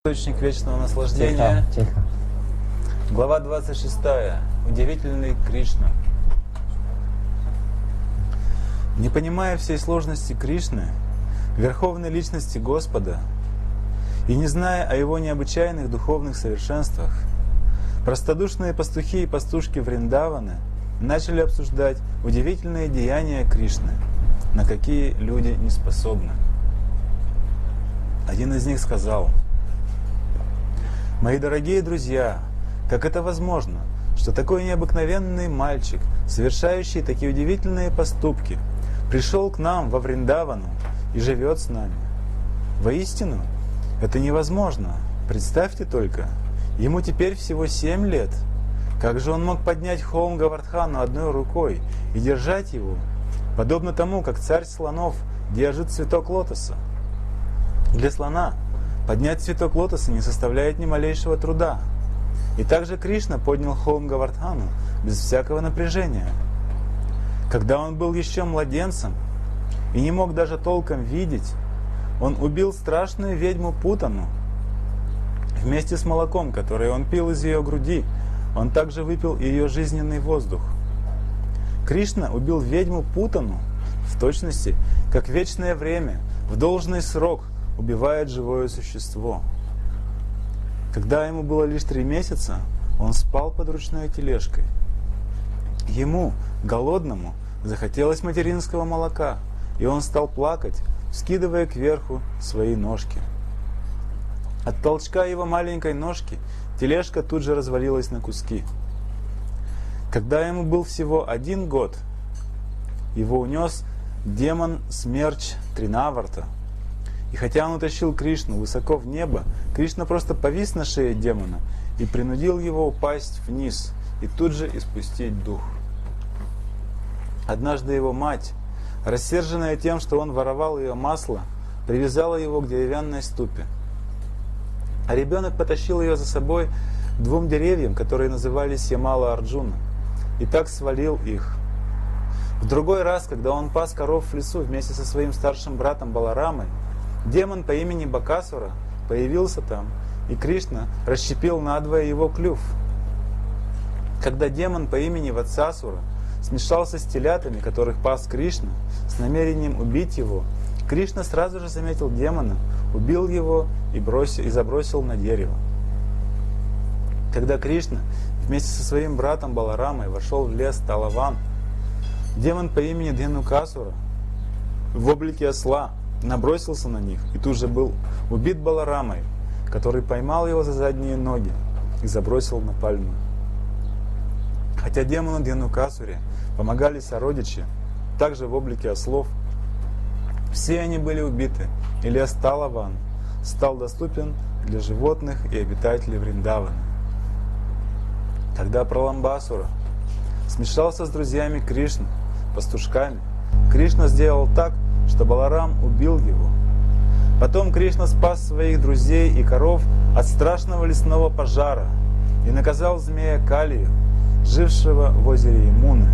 Источник вечного наслаждения. Тихо. Глава 26. Удивительный Кришна. Не понимая всей сложности Кришны, верховной личности Господа, и не зная о Его необычайных духовных совершенствах, простодушные пастухи и пастушки Вриндаваны начали обсуждать удивительные деяния Кришны, на какие люди не способны. Один из них сказал: «Мои дорогие друзья, как это возможно, что такой необыкновенный мальчик, совершающий такие удивительные поступки, пришел к нам во Вриндавану и живет с нами? Воистину, это невозможно. Представьте только, ему теперь всего 7 лет. Как же он мог поднять холм Гавардхану одной рукой и держать его, подобно тому, как царь слонов держит цветок лотоса? Для слона поднять цветок лотоса не составляет ни малейшего труда. И также Кришна поднял холм Гавардхану без всякого напряжения. Когда он был еще младенцем и не мог даже толком видеть, он убил страшную ведьму Путану. Вместе с молоком, которое он пил из ее груди, он также выпил и ее жизненный воздух. Кришна убил ведьму Путану в точности, как в вечное время, в должный срок убивает живое существо. Когда ему было лишь 3 месяца, он спал под ручной тележкой. Ему, голодному, захотелось материнского молока, и он стал плакать, вскидывая кверху свои ножки. От толчка его маленькой ножки тележка тут же развалилась на куски. Когда ему был всего 1 год, его унес демон-смерч Тринаварта. И хотя он утащил Кришну высоко в небо, Кришна просто повис на шее демона и принудил его упасть вниз и тут же испустить дух. Однажды его мать, рассерженная тем, что он воровал ее масло, привязала его к деревянной ступе. А ребенок потащил ее за собой к 2 деревьям, которые назывались Ямала Арджуна, и так свалил их. В другой раз, когда он пас коров в лесу вместе со своим старшим братом Баларамой, демон по имени Бакасура появился там, и Кришна расщепил надвое его клюв. Когда демон по имени Ватсасура смешался с телятами, которых пас Кришна, с намерением убить его, Кришна сразу же заметил демона, убил его и забросил на дерево. Когда Кришна вместе со своим братом Баларамой вошел в лес Талаван, демон по имени Дхенукасура в облике осла набросился на них и тут же был убит Баларамой, который поймал его за задние ноги и забросил на пальму. Хотя демону Дхенукасуре помогали сородичи, также в облике ослов, все они были убиты, и лес Талаван стал доступен для животных и обитателей Вриндавана. Когда Праламбасура смешался с друзьями Кришны, пастушками, Кришна сделал так, что Баларам убил его. Потом Кришна спас своих друзей и коров от страшного лесного пожара и наказал змея Калию, жившего в озере Ямуны,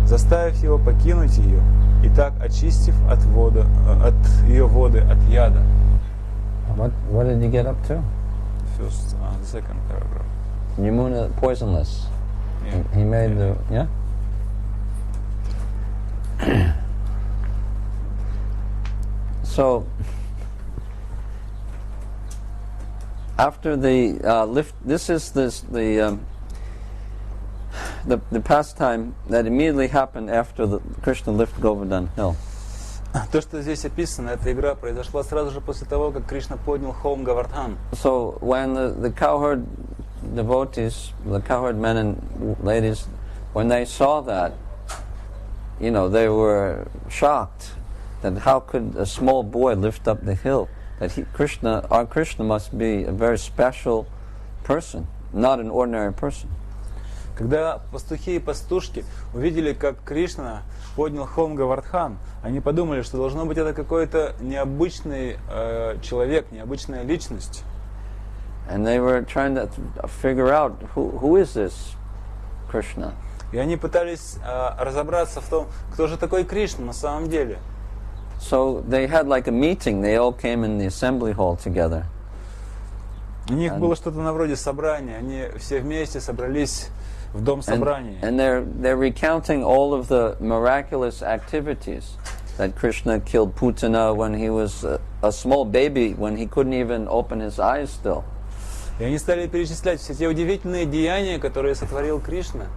заставив его покинуть ее и так очистив от ее воды от яда. What did you get up to? The second paragraph. Yamuna poisonless. Yeah. He made the So after the lift, this is the pastime that immediately happened after the Krishna lifted Govardhan hill. То, что здесь описано, эта игра произошла сразу же после того, как Кришна поднял холм Гавардхан. So when the cowherd devotees, the cowherd men and ladies, when they saw that, they were shocked that how could a small boy lift up the hill? That our Krishna must be a very special person, not an ordinary person. Когда пастухи и пастушки увидели, как Кришна поднял холм Гавардхан, они подумали, что должно быть это какой-то необычный человек, необычная личность. And they were trying to figure out who is this Krishna. И они пытались разобраться в том, кто же такой Кришна на самом деле. So they had like a meeting. They all came in the assembly hall together. У них было что-то на вроде собрания. Они все вместе собрались в дом собраний. And they're recounting all of the miraculous activities that Krishna killed Putana when he was a small baby, when he couldn't even open his eyes still. И они стали перечислять все те удивительные деяния, которые сотворил Кришна.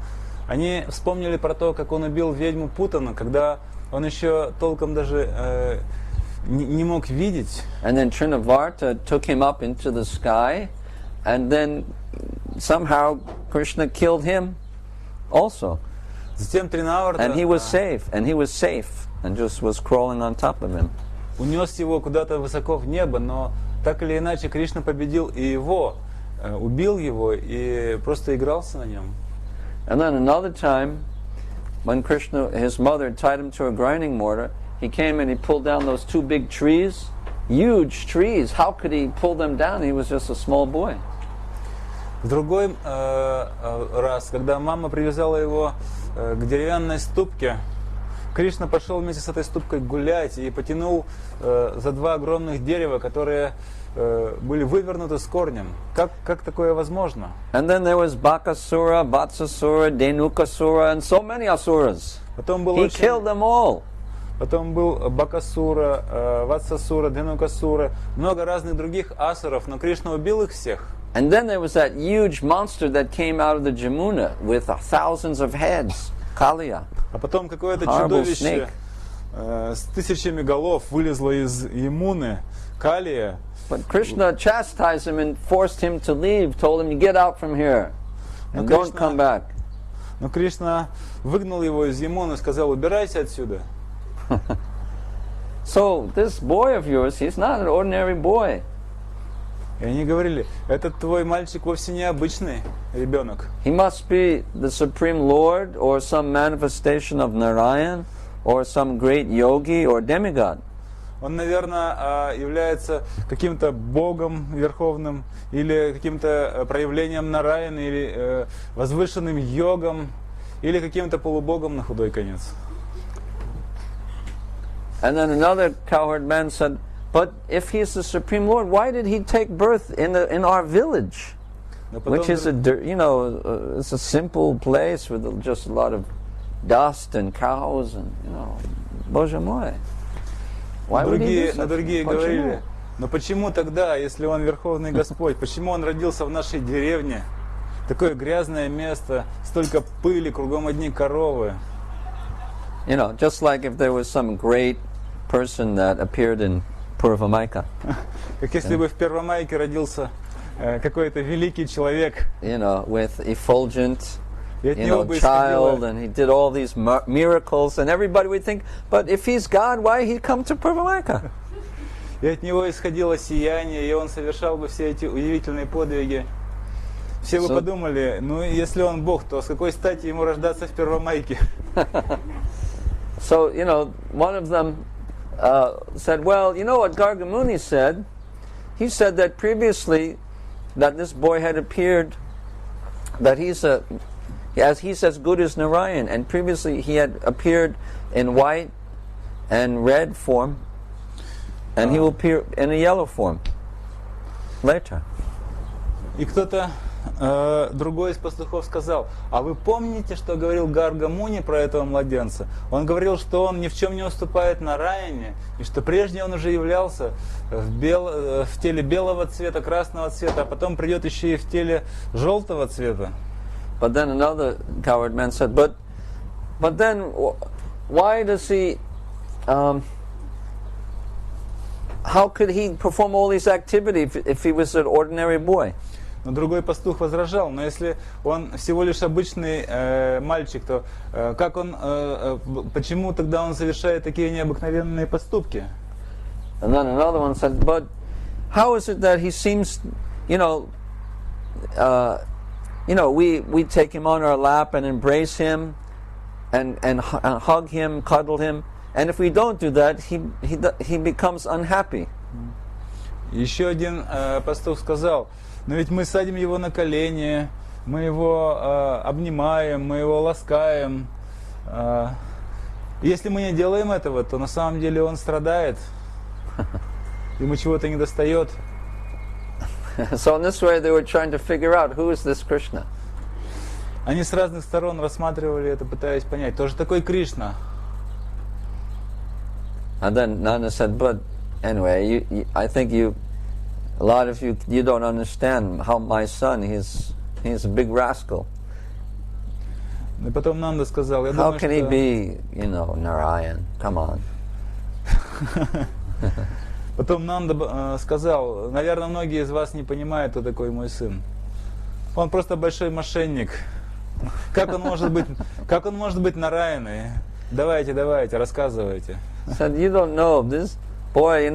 Они вспомнили про то, как он убил ведьму Путану, когда он еще толком даже не мог видеть. And then Trinavarta took him up into the sky, and then somehow Krishna killed him also. Затем Тринаварта and he was safe, and just was crawling on top of him. Унес его куда-то высоко в небо, но так или иначе Кришна победил и его, убил его и просто игрался на нем. And then another time, when Krishna, his mother, tied him to a grinding mortar, he came and he pulled down those two big trees, huge trees. How could he pull them down? He was just a small boy. В другой раз, когда мама привязала его к деревянной ступке, Кришна пошел вместе с этой ступкой гулять и потянул за два огромных дерева, которые были вывернуты с корнем. Как такое возможно? And then there was Bakasura, Vatsasura, Dhenukasura, and so many asuras. He killed them all. Потом был Бакасура, Ватсасура, Дhenukasura, много разных других асуров, но Кришна убил их всех. And then there was that huge monster that came out of the Jamuna with thousands of heads, Kaliya. А потом какое-то чудовище с тысячами голов вылезло из Ямуны, Калия. But Krishna chastised him and forced him to leave, told him to get out from here and don't come back. Но Кришна выгнал его из Ямуны и сказал: убирайся отсюда. So this boy of yours, he's not an ordinary boy. И они говорили: этот твой мальчик вовсе не обычный ребенок. He must be the Supreme Lord or some manifestation of Narayan or some great yogi or demigod. Он, наверное, является каким-то богом верховным или каким-то проявлением Нараяны или возвышенным йогом или каким-то полубогом на худой конец. And then another cowherd man said, but if he's the Supreme Lord, why did he take birth in our village? Which is it's a simple place with just a lot of dust and cows and, Боже мой. Другие говорили: но почему тогда, если он Верховный Господь, почему он родился в нашей деревне? Такое грязное место, столько пыли, кругом одни коровы. Just like if there was some great person that appeared in Purvamaika. Как если бы в Первомайке родился какой-то великий человек. With effulgent, child, and he did all these miracles, and everybody would think, but if he's God, why he come to Purvamaika? И от него исходило сияние, и он совершал бы все эти удивительные подвиги. Все бы подумали: ну, если он Бог, то с какой стати ему рождаться в Первомайке? So, one of them said, well, what Gargamuni said? He said that previously, that this boy had appeared, that he's as good as Narayan, and previously he had appeared in white and red form, and he will appear in a yellow form later. И кто-то другой из пастухов сказал: а вы помните, что говорил Гарга-муни про этого младенца? Он говорил, что он ни в чем не уступает Нараяне, и что прежде он уже являлся в теле белого цвета, красного цвета, а потом придет еще и в теле желтого цвета. But then another coward man said, but then why does he, how could he perform all these activities if he was an ordinary boy? Но другой пастух возражал: но если он всего лишь обычный мальчик, то почему тогда он совершает такие необыкновенные поступки? And then another one said, but how is it that he seems, we take him on our lap and embrace him and hug him, cuddle him, and if we don't do that, he becomes unhappy. Еще один пастух сказал: но ведь мы садим его на колени, мы его обнимаем, мы его ласкаем. Если мы не делаем этого, то на самом деле он страдает, ему чего-то не достает. So in this way they were trying to figure out who is this Krishna. Они с разных сторон рассматривали это, пытаясь понять, кто же такой Кришна. And then Nanda said, but anyway, I think a lot of you don't understand how my son, he's a big rascal. И потом Нанда сказал, я How думаю, can he что... be, Narayan? Come on. Потом Нанда сказал, наверное, многие из вас не понимают, кто такой мой сын. Он просто большой мошенник. Как он может быть Нараяной? Давайте, рассказывайте. Said, you don't know this boy,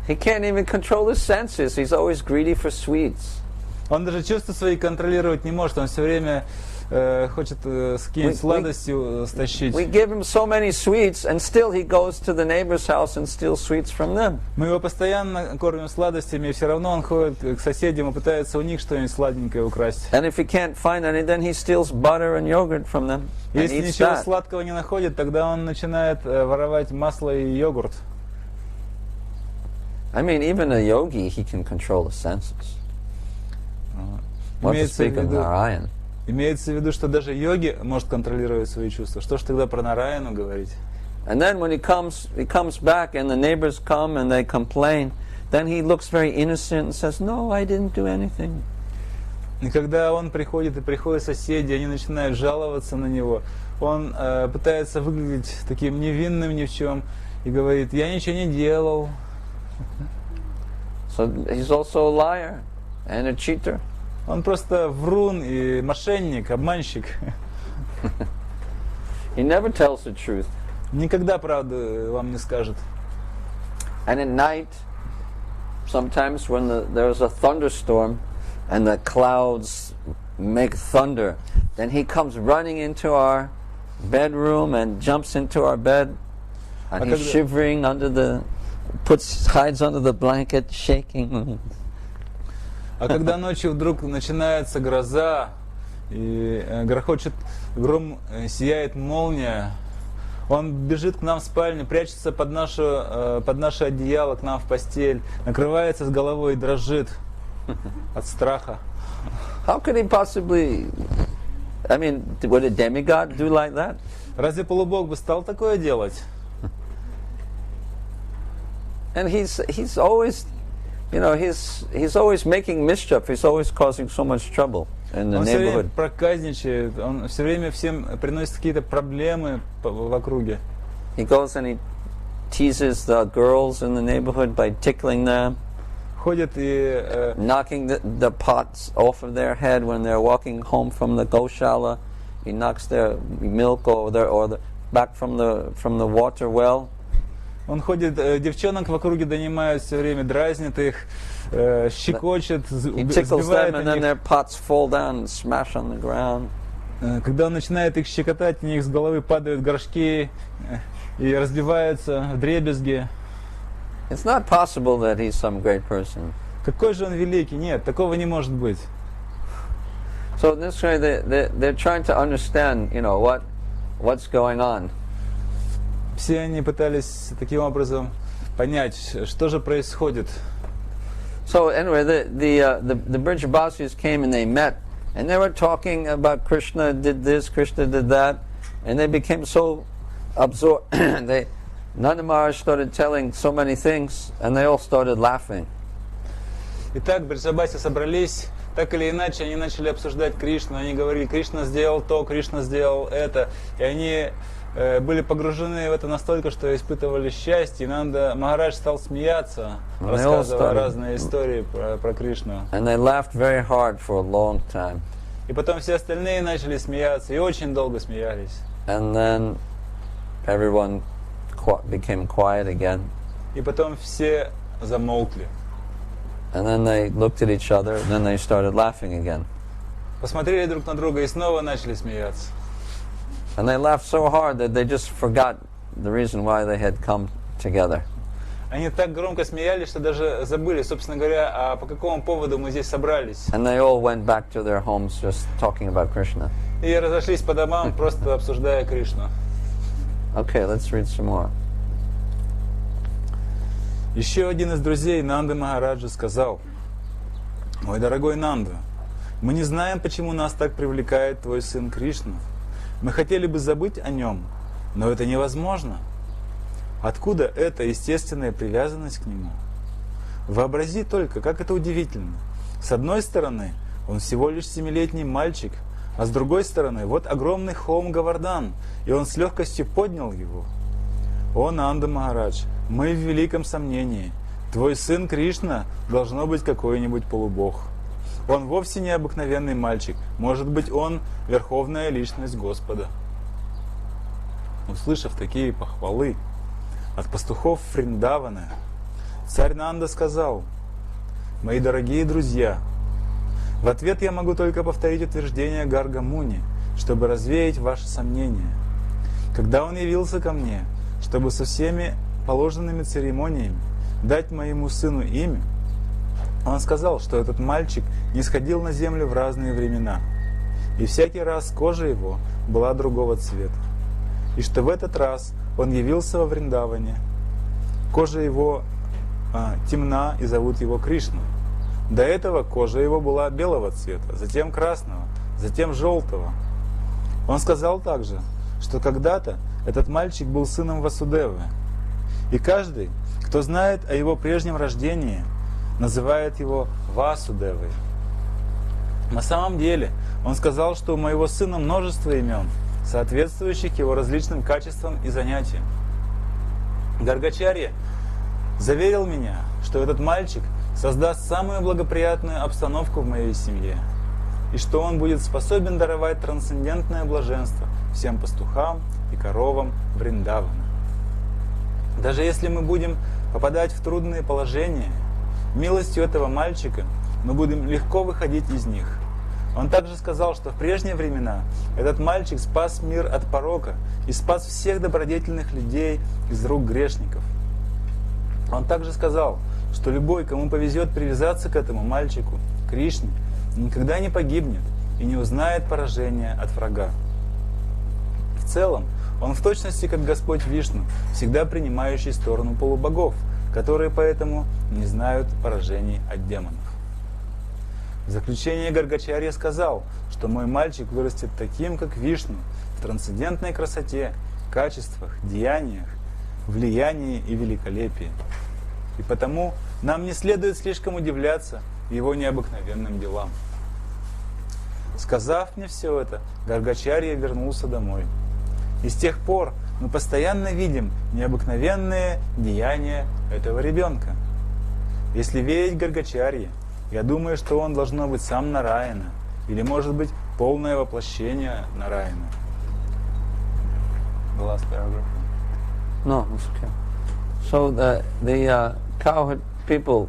he can't even control his senses. He's always greedy for sweets. Он даже чувства свои контролировать не может. Он все время хочет с какими-нибудь сладостью стащить. We give him so many sweets, and still he goes to the neighbor's house and steals sweets from them. Мы его постоянно кормим сладостями, и все равно он ходит к соседям и пытается у них что-нибудь сладенькое украсть. And if he can't find any, then he steals butter and yogurt from them. Если ничего сладкого не находит, тогда он начинает воровать масло и йогурт. I mean, even a yogi, he can control the senses. What to speak of Narayan? Имеется в виду, что даже йоги может контролировать свои чувства. Что ж тогда про Нараяну говорить? And then when he comes back and the neighbors come and they complain, then he looks very innocent and says, "No, I didn't do anything." И когда он приходит, и приходят соседи, они начинают жаловаться на него, он пытается выглядеть таким невинным ни в чем и говорит, я ничего не делал. So he's also a liar and a cheater. Он просто врун и мошенник, обманщик. He never tells the truth. Никогда правду вам не скажет. And at night, sometimes when there's a thunderstorm and the clouds make thunder, then he comes running into our bedroom and jumps into our bed, and he's shivering hides under the blanket, shaking. А когда ночью вдруг начинается гроза, и грохочет гром, сияет молния, он бежит к нам в спальню, прячется под наше одеяло, к нам в постель, накрывается с головой и дрожит от страха. How could he possibly... I mean, would a demigod do like that? Разве полубог бы стал такое делать? And he's always... he's always making mischief. He's always causing so much trouble in the neighborhood. Он все время проказничает, он все время всем приносит какие-то проблемы в округе. He goes and he teases the girls in the neighborhood by tickling them. Ходит и knocking the pots off of their head when they're walking home from the goshala. He knocks their milk back from the water well. Он ходит, девчонок в округе донимает все время, дразнит их, щекочет, сбивает их. Когда он начинает их щекотать, у них с головы падают горшки и разбиваются вдребезги. It's not possible that he's some great person. Какой же он великий? Нет, такого не может быть. So in this way, they're trying to understand, what's going on. Все они пытались таким образом понять, что же происходит. So anyway, the Brajavasis came and they met, and they were talking about Krishna did this, Krishna did that, and they became so absorbed. Nanda Maharaj started telling so many things, and they all started laughing. Итак, Бриджабаси собрались, так или иначе они начали обсуждать Кришну, они говорили, Кришна сделал то, Кришна сделал это, и они были погружены в это настолько, что испытывали счастье, и Нанда Махарадж стал смеяться, рассказывая разные истории про Кришну. And they laughed very hard for a long time. И потом все остальные начали смеяться, и очень долго смеялись. And then everyone became quiet again. И потом все замолкли. And then they looked at each other, and then they started laughing again. Посмотрели друг на друга и снова начали смеяться. And they laughed so hard that they just forgot the reason why they had come together. Они так громко смеялись, что даже забыли, собственно говоря, а по какому поводу мы здесь собрались. And they all went back to their homes just talking about Krishna. И разошлись по домам, просто обсуждая Кришну. Okay, let's read some more. Еще один из друзей Нанды Махараджа сказал: Мой дорогой Нанда, мы не знаем, почему нас так привлекает твой сын Кришна. Мы хотели бы забыть о нем, но это невозможно. Откуда эта естественная привязанность к нему? Вообрази только, как это удивительно. С одной стороны, он всего лишь 7-летний мальчик, а с другой стороны, вот огромный холм Говардан, и он с легкостью поднял его. О, Нанда Махарадж, мы в великом сомнении. Твой сын Кришна должно быть какой-нибудь полубог. Он вовсе не обыкновенный мальчик. Может быть, он верховная личность Господа. Услышав такие похвалы от пастухов Вриндавана, царь Нанда сказал: «Мои дорогие друзья, в ответ я могу только повторить утверждение Гарга Муни, чтобы развеять ваши сомнения. Когда он явился ко мне, чтобы со всеми положенными церемониями дать моему сыну имя, он сказал, что этот мальчик не сходил на землю в разные времена, и всякий раз кожа его была другого цвета, и что в этот раз он явился во Вриндаване. Кожа его темна, и зовут его Кришна. До этого кожа его была белого цвета, затем красного, затем желтого. Он сказал также, что когда-то этот мальчик был сыном Васудевы, и каждый, кто знает о его прежнем рождении, называет его Васудевой. На самом деле, он сказал, что у моего сына множество имен, соответствующих его различным качествам и занятиям. Гаргачарья заверил меня, что этот мальчик создаст самую благоприятную обстановку в моей семье, и что он будет способен даровать трансцендентное блаженство всем пастухам и коровам Вриндавана. Даже если мы будем попадать в трудные положения, милостью этого мальчика мы будем легко выходить из них. Он также сказал, что в прежние времена этот мальчик спас мир от порока и спас всех добродетельных людей из рук грешников. Он также сказал, что любой, кому повезет привязаться к этому мальчику, Кришне, никогда не погибнет и не узнает поражения от врага. В целом, он в точности как Господь Вишну, всегда принимающий сторону полубогов, которые поэтому не знают поражений от демонов. В заключение Гаргачарья сказал, что мой мальчик вырастет таким, как Вишну, в трансцендентной красоте, качествах, деяниях, влиянии и великолепии. И потому нам не следует слишком удивляться его необыкновенным делам. Сказав мне все это, Гаргачарья вернулся домой. И с тех пор мы постоянно видим необыкновенные деяния этого ребенка. Если верить Гаргачарье, я думаю, что он должно быть сам Нараяна, или может быть полное воплощение Нараяна. The last paragraph. No, it's okay. So the cowherd people,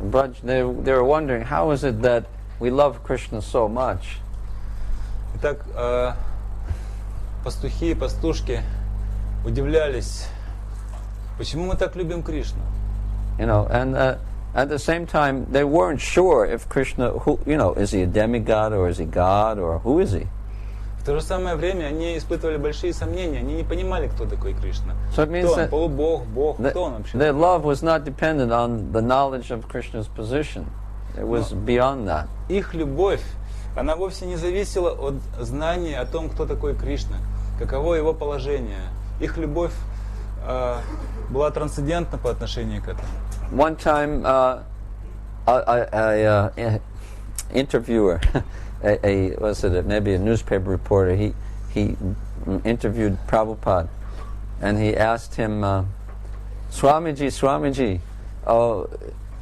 Braj, they were wondering, how is it that we love Krishna so much? Итак, пастухи и пастушки удивлялись, почему мы так любим Кришну. You know, and at the same time, they weren't sure if Krishna, is he a demigod or is he God or who is he? В то же самое время они испытывали большие сомнения, они не понимали, кто такой Кришна. So it means Кто он, that полубог, бог, кто он вообще? their love was not dependent on the knowledge of Krishna's position. It was beyond that. Их любовь, она вовсе не зависела от знания о том, кто такой Кришна, каково его положение. Их любовь была трансцендентна по отношению к этому. One time, a interviewer, maybe a newspaper reporter, he interviewed Prabhupada, and he asked him, Swamiji,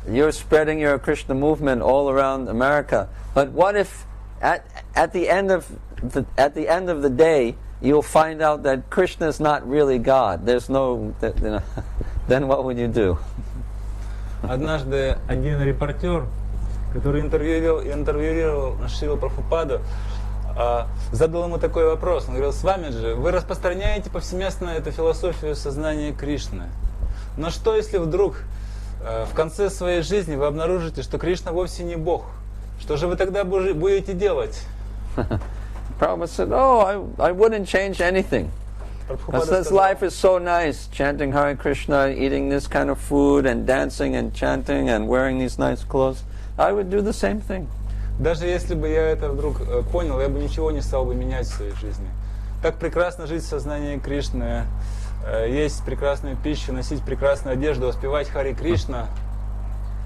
you're spreading your Krishna movement all around America, but what if at the end of the day you'll find out that Krishna is not really God? There's no, then what would you do? Однажды один репортер, который интервьюировал Шрила Прабхупаду, задал ему такой вопрос. Он говорил: Свамиджи, вы распространяете повсеместно эту философию сознания Кришны. Но что, если вдруг в конце своей жизни вы обнаружите, что Кришна вовсе не Бог? Что же вы тогда будете делать? Prabhupada said, I wouldn't change anything. Because this life is so nice, chanting Hare Krishna, eating this kind of food, and dancing and chanting and wearing these nice clothes. I would do the same thing. Даже если бы я это вдруг понял, я бы ничего не стал бы менять в своей жизни. Так прекрасно жить в сознании Кришны, есть прекрасную пищу, носить прекрасную одежду, воспевать Хари Кришна.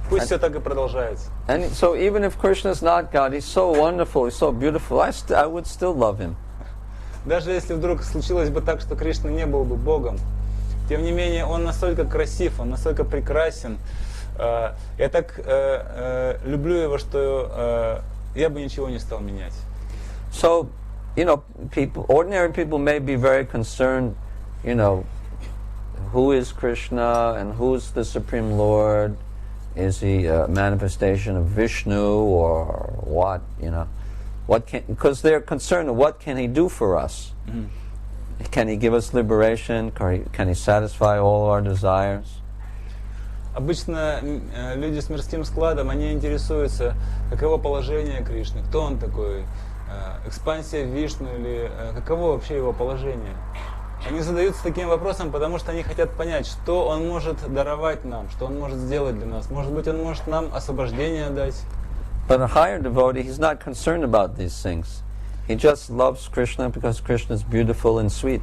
Пусть все так и продолжается. And so even if Krishna is not God, he's so wonderful, he's so beautiful, I would still love him. Даже если вдруг случилось бы так, что Кришна не был бы Богом, тем не менее, он настолько красив, он настолько прекрасен. Я так люблю его, что я бы ничего не стал менять. So, ordinary people may be very concerned, who is Krishna and who's the Supreme Lord? Is he a manifestation of Vishnu or what? Because they're concerned of what can he do for us? Mm-hmm. Can he give us liberation? Can he satisfy all our desires? Обычно люди с мирским складом, они интересуются, каково положение Кришны, кто он такой, экспансия Вишну или каково вообще его положение. Они задаются таким вопросом, потому что они хотят понять, что он может даровать нам, что он может сделать для нас. Может быть, он может нам освобождение дать. But a higher devotee, he's not concerned about these things. He just loves Krishna because Krishna is beautiful and sweet.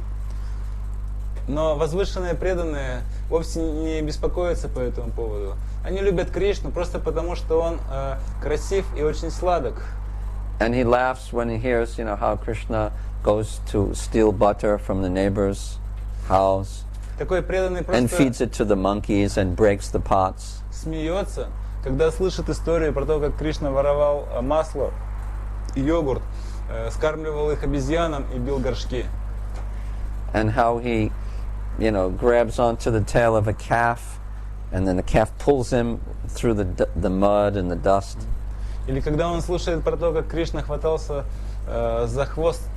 Но возвышенные преданные вовсе не беспокоятся по этому поводу. Они любят Кришну просто потому, что он красив и очень сладок. And he laughs when he hears, how Krishna goes to steal butter from the neighbor's house Такой преданный and просто feeds it to the monkeys and breaks the pots. смеется, когда слышит историю про то, как Кришна воровал масло и йогурт, скармливал их обезьянам и бил горшки. And how he, grabs onto the tail of a calf, and then the calf pulls him through the mud and the dust. Или когда он слушает про то, как Кришна хватался за хвост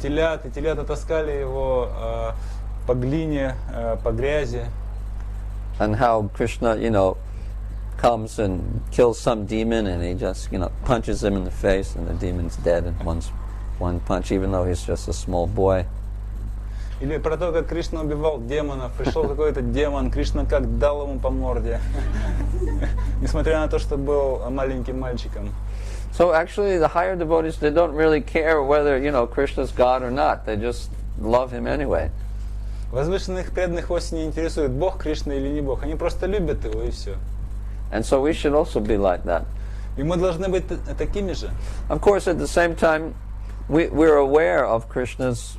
телят, и телята таскали его по глине, по грязи. And how Krishna, comes and kills some demon, and he just, punches him in the face, and the demon's dead in one punch, even though he's just a small boy. Или про то, как Кришна убивал демонов. Пришел какой-то демон, Кришна как дал ему по морде. Несмотря на то, что был маленьким мальчиком. So actually the higher devotees, they don't really care whether, Krishna's God or not. They just love him anyway. Возвышенных преданных вовсе не интересует, Бог Кришна или не Бог. Они просто любят его и все. And so we should also be like that. И мы должны быть такими же. Of course, at the same time, we're aware of Krishna's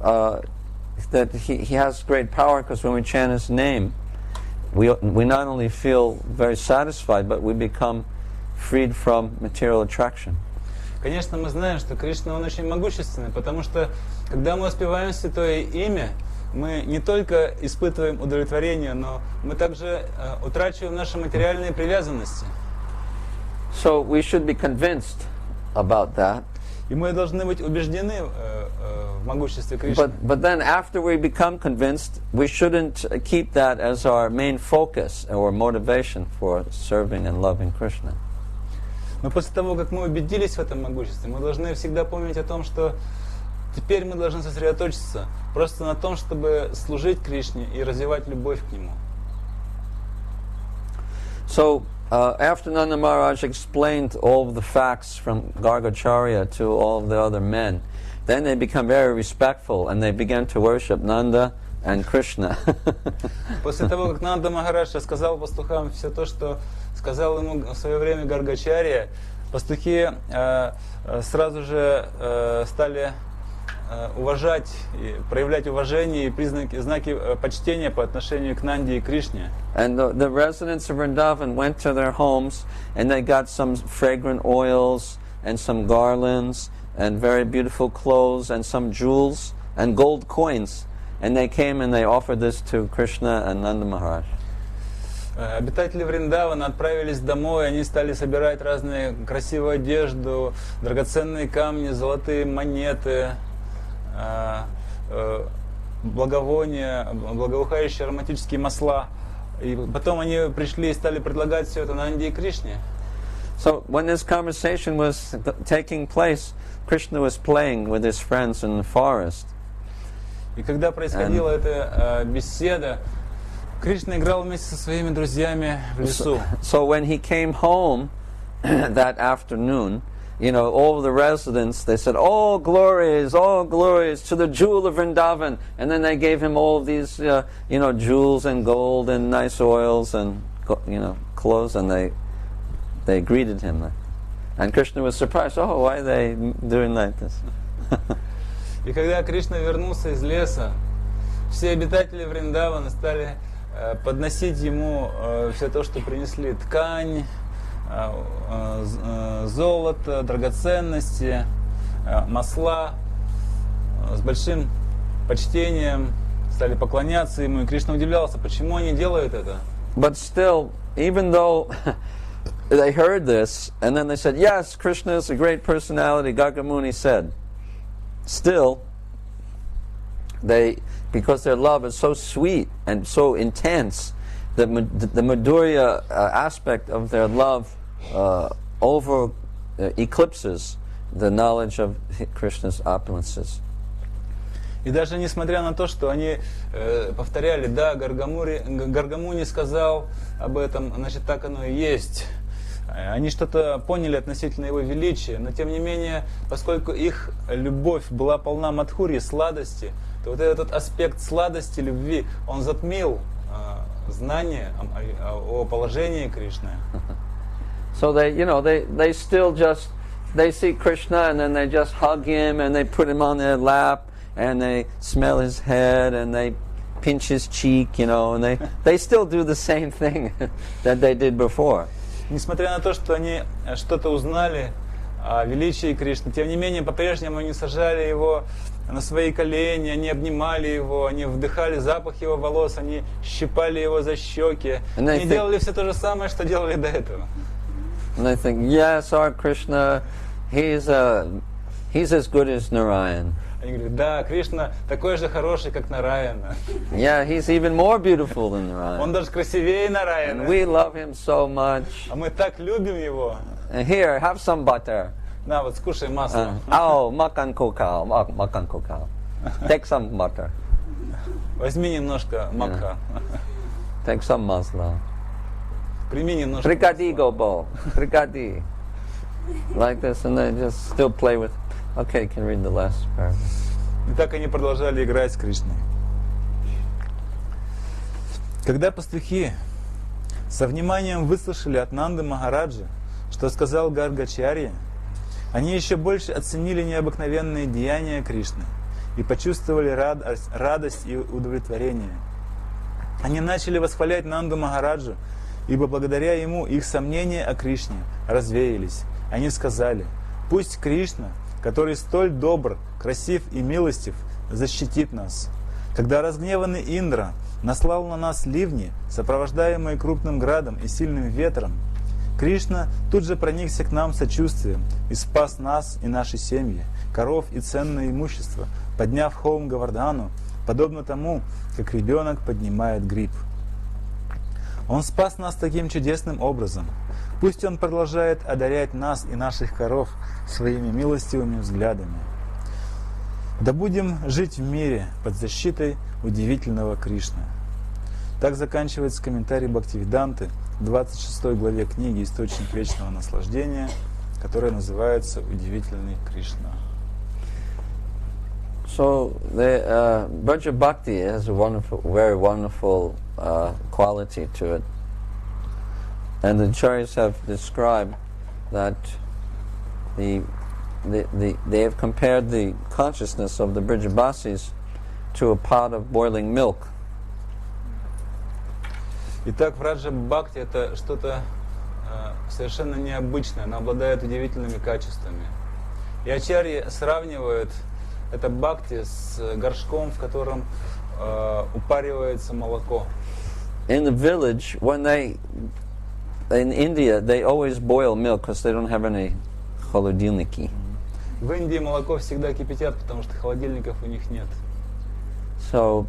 that he has great power, because when we chant his name, we not only feel very satisfied, but we become freed from material attraction. Конечно, мы знаем, что Кришна, он очень могущественный, потому что, когда мы воспеваем Святое Имя, мы не только испытываем удовлетворение, но мы также утрачиваем наши материальные привязанности. So we should be convinced about that. И мы должны быть убеждены в могуществе Кришны. But then after we become convinced, we shouldn't keep that as our main focus or motivation for serving and loving Krishna. Но после того, как мы убедились в этом могуществе, мы должны всегда помнить о том, что теперь мы должны сосредоточиться просто на том, чтобы служить Кришне и развивать любовь к Нему. So, after Nanda Maharaj explained all of the facts from Gargacharya to all of the other men, then they become very respectful and they began to worship Nanda and Krishna. После того, как Нанда Махарадж рассказал пастухам все то, что сказал ему в свое время Гаргачарья, пастухи сразу же стали уважать, проявлять уважение и знаки почтения по отношению к Нанде и Кришне. And the residents of Vrindavan went to their homes and they got some fragrant oils and some garlands and very beautiful clothes and some jewels and gold coins. And they came and they offered this to Krishna and Nanda Maharaj. Обитатели Вриндавана отправились домой, они стали собирать разные красивую одежду, драгоценные камни, золотые монеты, благовония, благоухающие ароматические масла. И потом они пришли и стали предлагать все это Нанде и Кришне. So when this conversation was taking place, Krishna was playing with his friends in the forest. И когда происходила эта беседа, Кришна играл вместе со своими друзьями в лесу. So when he came home that afternoon, all the residents, they said, all glories to the jewel of Vrindavan. And then they gave him all of these, jewels and gold and nice oils and, clothes, and they greeted him. And Krishna was surprised, why are they doing like this? И когда Кришна вернулся из леса, все обитатели Вриндавана стали подносить ему все то, что принесли: ткань, золото, драгоценности, масла. С большим почтением стали поклоняться ему, и Кришна удивлялся, почему они делают это. But still, even though they heard this, and then they said, yes, Krishna is a great personality, Garga Muni said, still, because their love is so sweet and so intense, the Madhurya aspect of their love eclipses the knowledge of Krishna's opulences. И даже несмотря на то, что они повторяли, да, Гаргамуни сказал об этом, значит, так оно и есть. Они что-то поняли относительно его величия, но тем не менее, поскольку их любовь была полна мадхурьи, сладости, то вот этот аспект сладости, любви, он затмил знание о положении Кришны. So they still just, they see Krishna and then they just hug him and they put him on their lap and they smell his head and they pinch his cheek, and they still do the same thing that they did before. Несмотря на то, что они что-то узнали о величии Кришны, тем не менее, по-прежнему они сажали его на свои колени, они обнимали его, они вдыхали запах его волос, они щипали его за щеки. Они делали все то же самое, что делали до этого. And they think, yes, our Krishna, he's as good as Narayan. Они говорят, да, Кришна такой же хороший, как Нараяна. Yeah, he's even more beautiful than Narayan. Он даже красивее Нараяна. And we love him so much. А мы так любим его. And here, have some butter. На, вот скушай масло. Makan kokao, makan kokao. Take some butter. Возьми немножко макха. Take some masla. Прими немножко. Prikadi gobo, prikadi. Like this, and they just still play with. Okay, you can read the last paragraph. И так они продолжали играть с Кришной. Когда пастухи со вниманием выслушали от Нанды Махараджа, что сказал Гаргачарья, они еще больше оценили необыкновенные деяния Кришны и почувствовали радость и удовлетворение. Они начали восхвалять Нанду Махараджу, ибо благодаря ему их сомнения о Кришне развеялись. Они сказали: пусть Кришна, который столь добр, красив и милостив, защитит нас. Когда разгневанный Индра наслал на нас ливни, сопровождаемые крупным градом и сильным ветром, Кришна тут же проникся к нам сочувствием и спас нас и наши семьи, коров и ценное имущество, подняв холм Говардану, подобно тому, как ребенок поднимает гриб. Он спас нас таким чудесным образом. Пусть Он продолжает одарять нас и наших коров своими милостивыми взглядами. Да будем жить в мире под защитой удивительного Кришны. Так заканчивается комментарий Бхактивиданты в 26 главе книги «Источник Вечного Наслаждения», которая называется «Удивительный Кришна». So the Braja Bhakti has a very wonderful quality to it. And the acharyas have described that they have compared the consciousness of the Brijabasis to a pot of boiling milk. Итак, Враджа Бхакти — это что-то совершенно необычное, оно обладает удивительными качествами. И ачарьи сравнивают это бхакти с горшком, в котором упаривается молоко. In the village, in India, they always boil milk because they don't have any холодильники. В Индии молоко всегда кипятят, потому что холодильников у них нет. So,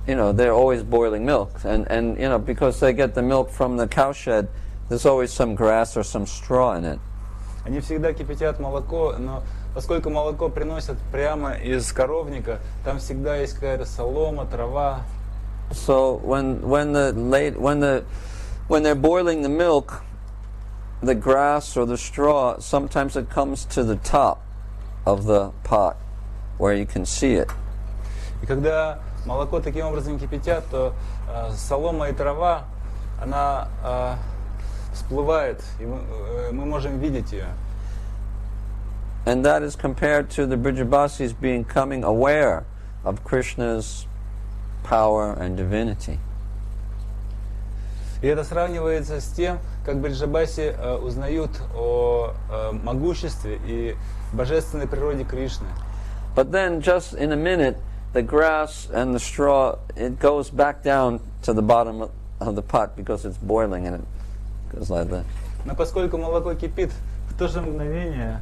they're always boiling milk, and because they get the milk from the cowshed, there's always some grass or some straw in it. Они всегда кипятят молоко, но поскольку молоко приносят прямо из коровника, там всегда есть какая-то солома, трава. So when they're boiling the milk, the grass or the straw, sometimes it comes to the top of the pot where you can see it. И когда молоко таким образом кипятят, то солома и трава, она всплывает, и мы можем видеть ее. And that is compared to the Brijabasis becoming aware of Krishna's power and divinity. И это сравнивается с тем, как бриджабаси узнают о могуществе и божественной природе Кришны. But then, just in a minute, the grass and the straw, it goes back down to the bottom of the pot because it's boiling, and it goes like that. Но поскольку молоко кипит, в то же мгновение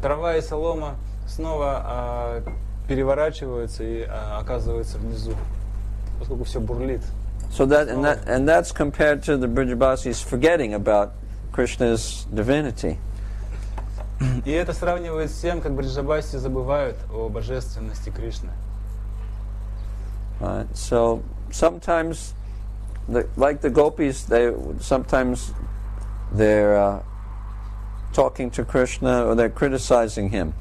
трава и солома снова переворачиваются и оказываются внизу, поскольку все бурлит. So and that's compared to the Brijabasis forgetting about Krishna's divinity. И это сравнивает с тем, как бриджабаси забывают о божественности Кришны. Right. So sometimes, like the gopis, they're talking to Krishna or they're criticizing him,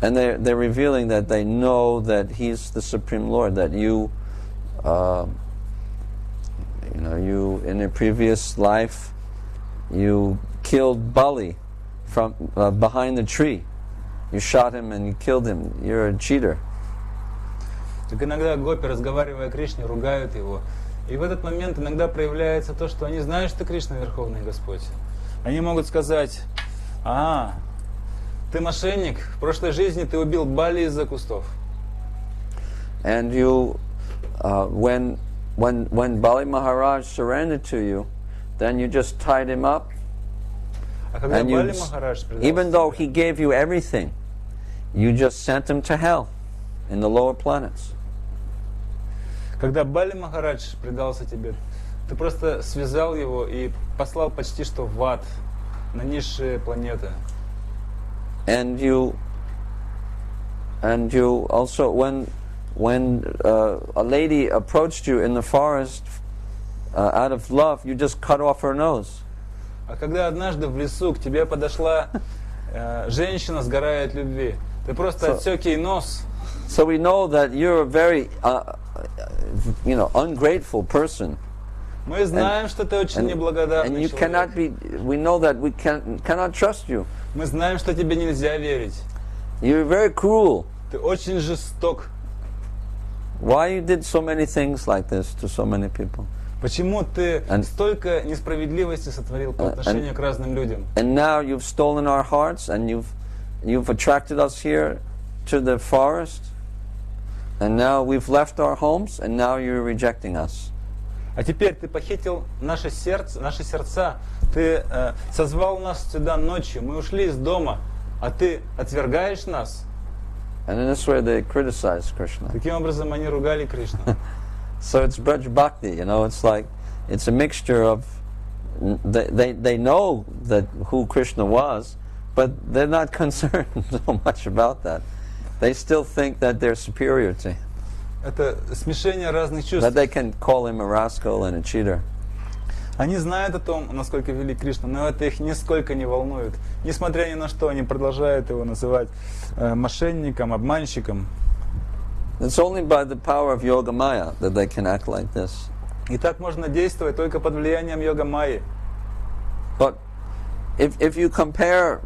and they're revealing that they know that he's the Supreme Lord. That you in a previous life, you killed Bali from behind the tree. You shot him and you killed him. You're a cheater. Так иногда гопи, разговаривая о Кришне, ругают его. И в этот момент иногда проявляется то, что они знают, что Кришна Верховный Господь. Они могут сказать: ты мошенник, в прошлой жизни ты убил Бали из-за кустов. And you, when Bali Maharaj surrendered to you, then you just tied him up. А когда Бали Махарадж предался, even though he gave you everything, you just sent him to hell in the lower planets. Когда Бали Махарадж предался тебе, ты просто связал его и послал почти что в ад, на низшие планеты. And you also, when a lady approached you in the forest out of love, you just cut off her nose. А когда однажды в лесу к тебе подошла женщина, сгорая от любви, ты просто отсек ей нос. So we know that you're a very, ungrateful person. Мы знаем, что ты очень неблагодарный and you cannot человек. we know that we cannot trust you. Мы знаем, что тебе нельзя верить. You're very cruel. Ты очень жесток. Why you did so many things like this to so many people? Почему ты столько несправедливости сотворил по отношению к разным людям? And now you've stolen our hearts, and you've attracted us here to the forest, and now we've left our homes, and now you're rejecting us. А теперь ты похитил наши сердца, ты созвал нас сюда ночью, мы ушли из дома, а ты отвергаешь нас? And in this way they criticize Krishna. Таким образом они ругали Кришну. So it's Braj Bhakti, it's like, it's a mixture of, they know that who Krishna was, but they're not concerned so much about that. They still think that they're superior to him. Это смешение разных чувств. That they can call him a rascal and a cheater. Они знают о том, насколько велик Кришна, но это их нисколько не волнует. Несмотря ни на что, они продолжают его называть мошенником, обманщиком. It's only by the power of Yoga Maya that they can act like this. И так можно действовать только под влиянием йога майи. But if you compare,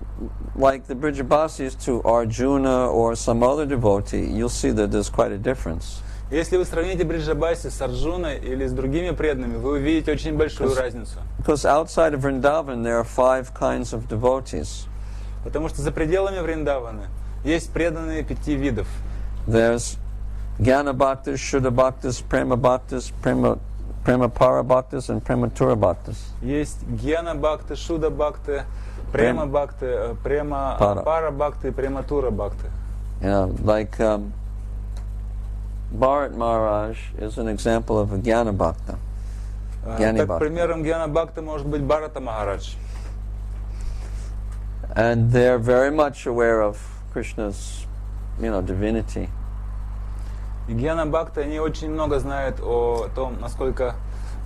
like the Brijabasis, to Arjuna or some other devotee, you'll see that there's quite a difference. Если вы сравните Бриджабаси с Арджуной или с другими преданными, вы увидите очень большую разницу. Because outside of Vrindavan there are 5 kinds of devotees. Потому что за пределами Вриндаваны есть преданные 5 видов. There's Jnana Bhaktas, Shuddha Bhaktas, Prema Bhaktas, Prema Para Bhaktas, and Prematura Bhaktas. Есть Гьяна Бхакты, Шуда Бхакты, Према Бхакты, Према Пара Бхакты и Прематура Бхакты. Like Bharat Maharaj is an example of a Jnana Bhakta. Так, примером Гьяна Бхакты может быть Бхарата Махарадж. And they're very much aware of Krishna's, divinity. И гьяна бхакты, они очень много знают о том, насколько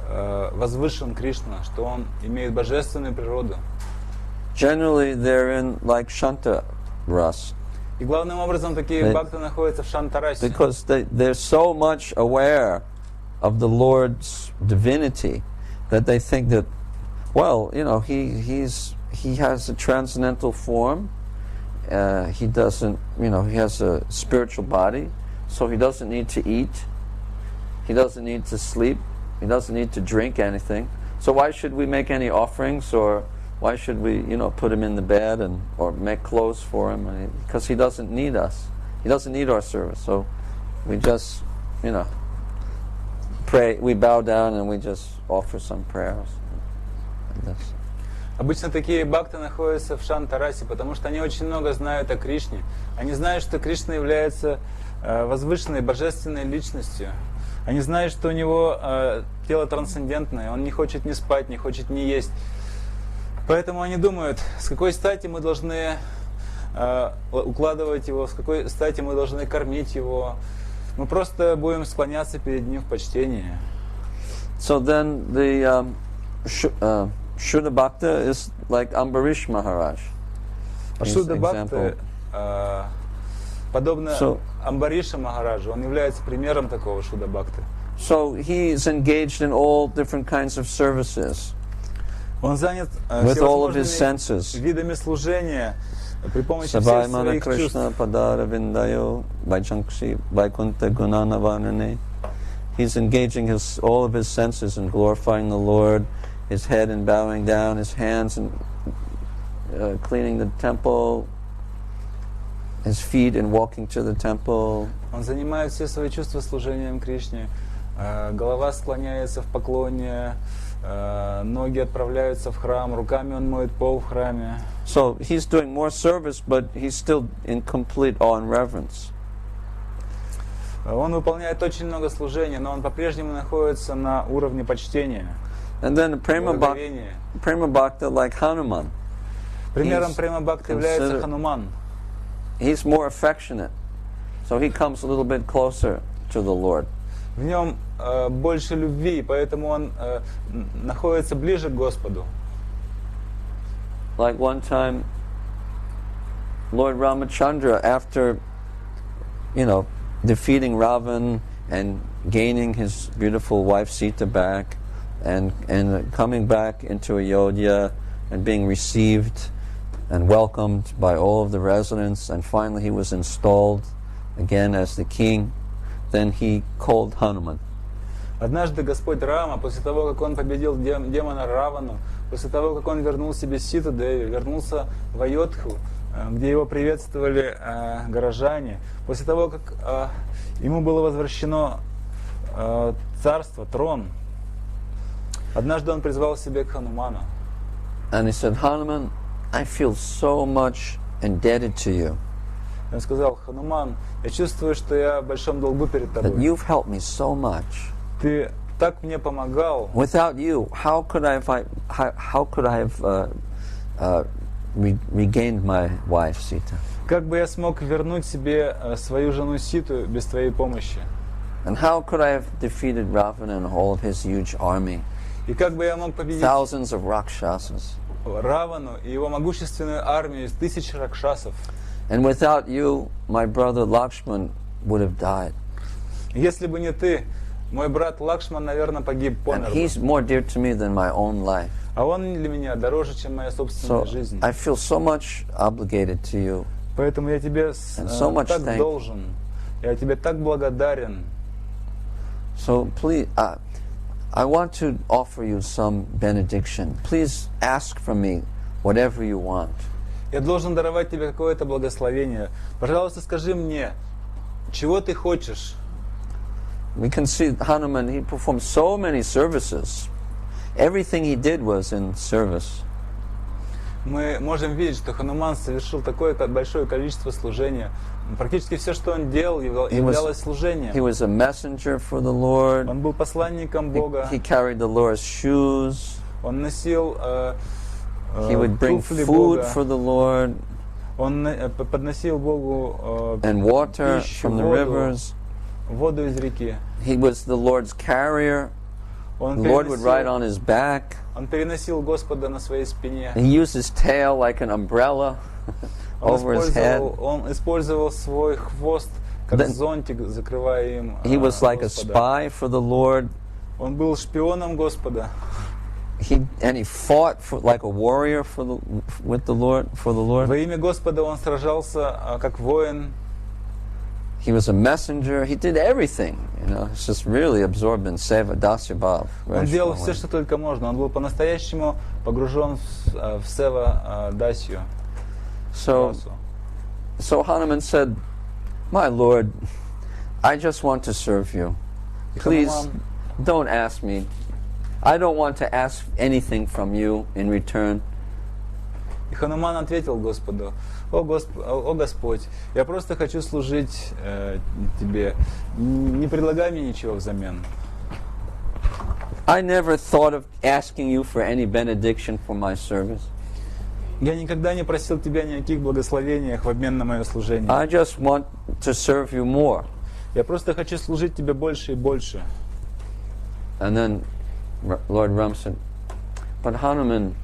возвышен Кришна, что он имеет божественную природу. Generally, they're in like Shanta Ras. И главным образом такие бхакты находятся в Шантарасе. Because they're so much aware of the Lord's divinity that they think that, well, you know, he has a transcendental form. He doesn't, you know, he has a spiritual body, so he doesn't need to eat. He doesn't need to sleep. He doesn't need to drink anything. So why should we make any offerings, or why should we, you know, put him in the bed or make clothes for him? Because he doesn't need us. He doesn't need our service. So we just, you know, pray. We bow down and we just offer some prayers. Like this. Обычно такие бхакты находятся в Шантарасе, потому что они очень много знают о Кришне. Они знают, что Кришна является возвышенной божественной личностью. Они знают, что у него тело трансцендентное, он не хочет ни спать, не хочет ни есть. Поэтому они думают, с какой стати мы должны укладывать его, с какой стати мы должны кормить его. Мы просто будем склоняться перед ним в почтении. So then the Shuddha Bhakta is like Ambarish Maharaj. Шудда Бхакта, подобно Амбариша Махараджу, он является примером такого Шудда Бхакты. So he is engaged in all different kinds of services. Он занят with all of his senses. Видами служения при помощи всех своих чувств. Krishna Padara Vindayo Vajankshi Vaikunta Gunana Vanane. He's engaging all of his senses in glorifying the Lord, his head in bowing down, his hands in cleaning the temple, his feet in walking to the temple. Он занимает все свои чувства служением Кришне. Голова склоняется в поклоне, ноги отправляются в храм, руками он моет пол в храме. So he's doing more service, but he's still in complete awe and reverence. Он выполняет очень много служения, но он по-прежнему находится на уровне почтения. And then Prema Bhakta like Hanuman. Примером Према Бхакта является Хануман. He's more affectionate, so he comes a little bit closer to the Lord. В нем больше любви, поэтому он находится ближе к Господу. Like one time, Lord Ramachandra, after, you know, defeating Ravan and gaining his beautiful wife Sita back, and coming back into Ayodhya and being received and welcomed by all of the residents, and finally he was installed again as the king. Then he called Hanuman. Однажды Господь Рама, после того, как он победил демона Равану, после того, как он вернул себе Ситу Деви, вернулся в Айодху, где его приветствовали горожане, после того, как ему было возвращено царство, трон, однажды он призвал себе к Хануману. And he said, Hanuman, I feel so much indebted to you. Он сказал: Хануман, я чувствую, что я в большом долгу перед тобой. That you've helped me so much. Ты так мне помогал. Without you, how could I have regained my wife Sita? Как бы я смог вернуть себе свою жену Ситу без твоей помощи? And how could I have defeated Ravana and all of his huge army? И как бы я мог победить thousands of Rakshasas? Равану и его могущественную армию из тысяч ракшасов? And without you, my brother Lakshman would have died. Если бы не ты, мой брат Лакшман, наверное, погиб, помер бы. And he's more dear to me than my own life. А он для меня дороже, чем моя собственная жизнь. I feel so much obligated to you. Поэтому я тебе так должен. Я тебе так благодарен. So please, I want to offer you some benediction. Please ask from me whatever you want. Я должен даровать тебе какое-то благословение. Пожалуйста, скажи мне, чего ты хочешь? We can see Hanuman, he performed so many services. Everything he did was in service. Мы можем видеть, что Хануман совершил такое большое количество служения. Практически все, что он делал, являлось служением. He was a messenger for the Lord. Он был посланником Бога. He carried the Lord's shoes. Он носил he would bring food for the Lord. Он подносил Богу and water пищу, from the воду, rivers. воду из реки. He was the Lord's carrier. Он The Lord would ride переносил, on his back. он переносил Господа на своей спине. He used his tail like an umbrella over his head. Он использовал свой хвост как Then- зонтик, закрывая им He was like a Господа. spy for the Lord. Он был шпионом Господа. And he fought like a warrior with the Lord, for the Lord. Во имя Господа он сражался как воин. He was a messenger. He did everything. You know, it's just really absorbed in Seva Dasya Bhav. Он делал все, что только можно. Он был по-настоящему погружен в Сева Дасью. So Hanuman said, "My Lord, I just want to serve you. Please don't ask me. I don't want to ask anything from you in return. И Хануман ответил Господу: о Господь, я просто хочу служить Тебе. Не предлагай мне ничего взамен. I never thought of asking you for any benediction for my service. Я никогда не просил Тебя ни о каких благословениях в обмен на мое служение. I just want to serve you more." Я просто хочу служить Тебе больше и больше. And then Lord Ram said, "But Hanuman,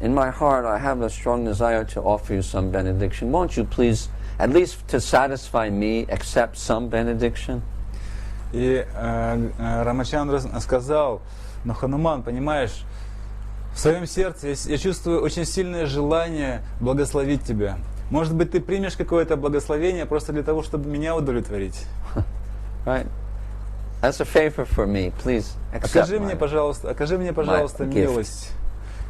in my heart I have a strong desire to offer you some benediction. Won't you please, at least to satisfy me, accept some benediction?" И Рамачандра сказал: но Хануман, понимаешь, в своем сердце я чувствую очень сильное желание благословить Тебя. Может быть, ты примешь какое-то благословение просто для того, чтобы меня удовлетворить? Right? That's a favor for me. Please accept Окажи мне, пожалуйста, милость.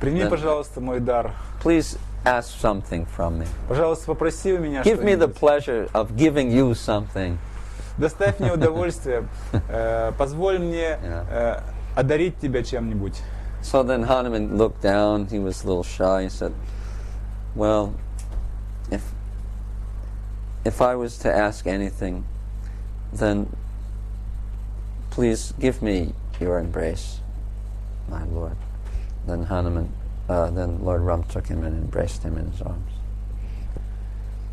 Прими, пожалуйста, мой дар. Please ask something from me. Пожалуйста, попроси у меня Give me the что-нибудь. pleasure of giving you something. Доставь мне удовольствие. Позволь мне одарить Тебя чем-нибудь. So then Hanuman looked down. He was a little shy. He said, "Well, if I was to ask anything, then please give me your embrace, my Lord." Then then Lord Ram took him and embraced him in his arms.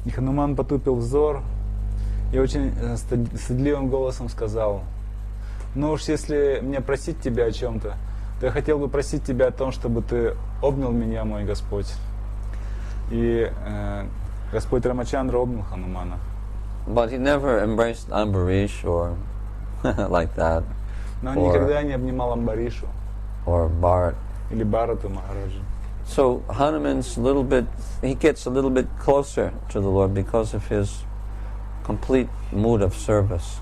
И Хануман потупил взор и очень стыдливым голосом сказал: ну уж если мне просить Тебя о чем-то, то я хотел бы просить Тебя о том, чтобы Ты обнял меня, мой Господь. И Господь Рамачандра обнял Ханумана. But he never embraced Ambarish or like that, Но он никогда не обнимал Амбаришу or Bharat. или Бхарату Махараджа. So he gets a little bit closer to the Lord because of his complete mood of service.